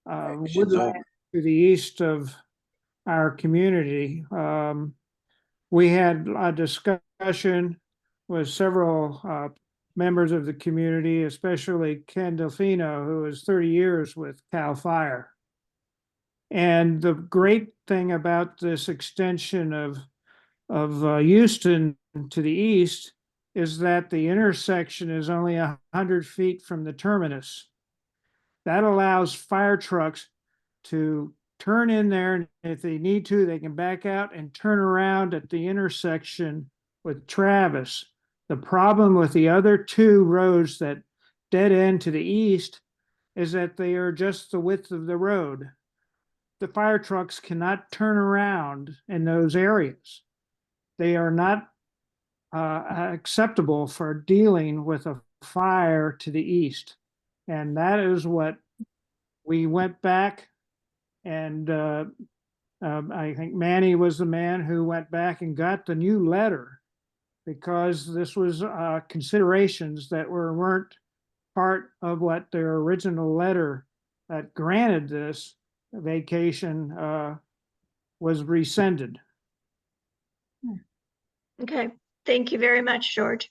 woodland to the east of our community, we had a discussion with several members of the community, especially Ken Delfino, who is 30 years with CAL FIRE. And the great thing about this extension of Houston to the east is that the intersection is only 100 feet from the terminus. That allows fire trucks to turn in there, and if they need to, they can back out and turn around at the intersection with Travis. The problem with the other 2 roads that dead end to the east is that they are just the width of the road. The fire trucks cannot turn around in those areas. They are not acceptable for dealing with a fire to the east. And that is what we went back, and I think Manny was the man who went back and got the new letter, because this was considerations that weren't part of what their original letter that granted this vacation was rescinded. Okay, thank you very much, George.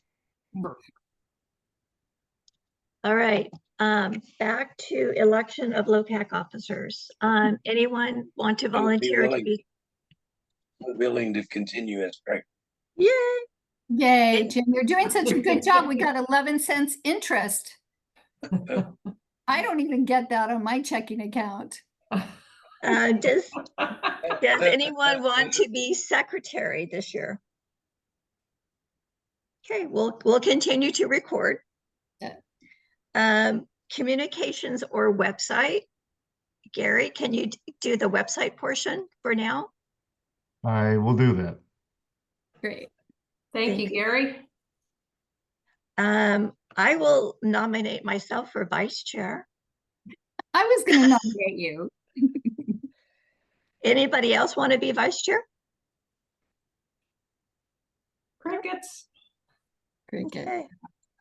All right, back to election of LOCAC officers. Anyone want to volunteer to be? Willing to continue as director. Yay! Yay, Jim, you're doing such a good job. We got 11 cents interest. I don't even get that on my checking account. Does anyone want to be secretary this year? Okay, we'll continue to record. Communications or website. Gary, can you do the website portion for now? I will do that. Great. Thank you, Gary. I will nominate myself for vice chair. I was going to nominate you. Anybody else want to be vice chair? Crickets. Okay.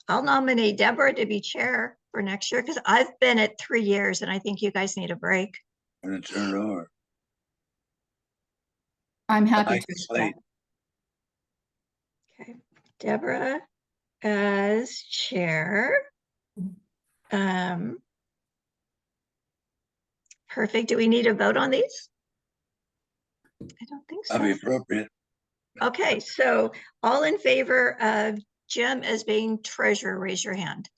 I'll nominate Deborah to be chair for next year, because I've been at 3 years and I think you guys need a break. I'm gonna turn it over. I'm happy to. Slate. Okay, Deborah as chair. Perfect. Do we need a vote on these? I don't think That'd be so. appropriate. Okay, so all in favor of Jim as being treasurer, raise your hand.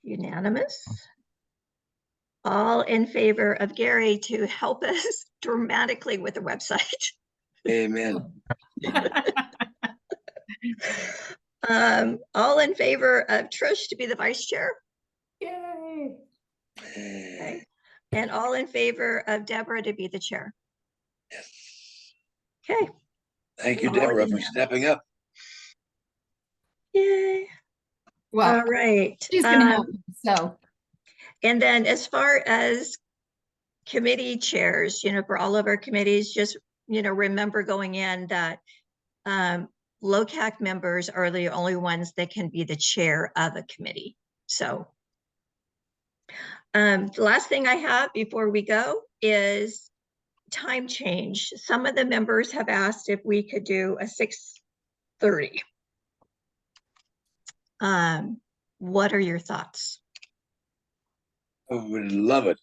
Unanimous. All in favor of Gary to help us dramatically with the website. Amen. All in favor of Trish to be the vice chair. Yay. Okay. And all in favor of Deborah to be the chair. Okay. Thank you, All Deborah, for unanimous. stepping up. Yay. Well, All right. she's gonna help me, so. And then as far as committee chairs, for all of our committees, just, remember going in that LOCAC members are the only ones that can be the chair of a committee. So the last thing I have before we go is time change. Some of the members have asked if we could do a 6:30. What are your thoughts? I would love it.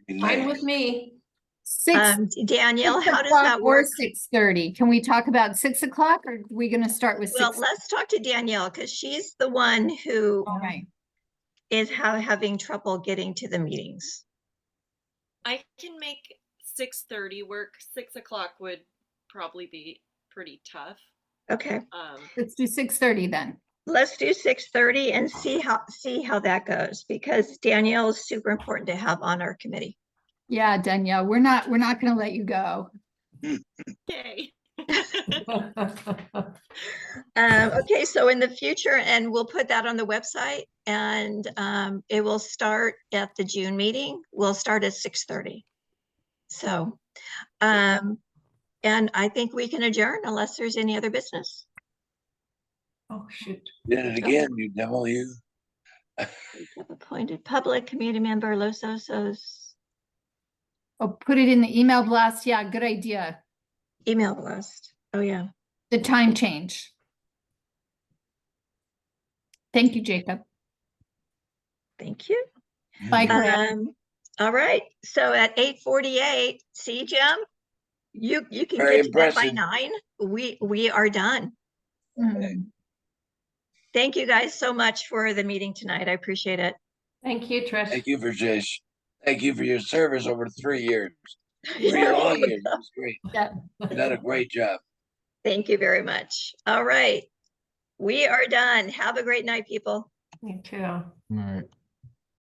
Be Fine nice. with me. Danielle, how does 6 o'clock that or work? 6:30? Can we talk about 6 o'clock, or are we gonna start with Well, 6? let's talk to Danielle because she's the one who All right. is having trouble getting to the meetings. I can make 6:30 work. 6 o'clock would probably be pretty tough. Okay, Let's do 6:30 then. let's do 6:30 and see how that goes, because Danielle is super important to have on our committee. Yeah, Danielle, we're not gonna let you go. Yay. Okay, so in the future, and we'll put that on the website, and it will start at the June meeting. We'll start at 6:30. So, and I think we can adjourn unless there's any other business. Oh, shoot. Did it again, you devil, you. Appointed public community member, Los Osos. Oh, put it in the email blast. Yeah, good idea. Email blast. Oh, yeah. The time change. Thank you, Jacob. Thank you. Bye, Claire. All right. So at 8:48, see, Jim, you can Very get to that by impressive. 9. We are done. Mm. Thank you guys so much for the meeting tonight. I appreciate it. Thank you, Trish. Thank you for Jish. Thank you for your service over 3 years. 3 long years. It was great. Yeah. You've done a great job. Thank you very much. All right. We are done. Have a great night, people. You too. All right.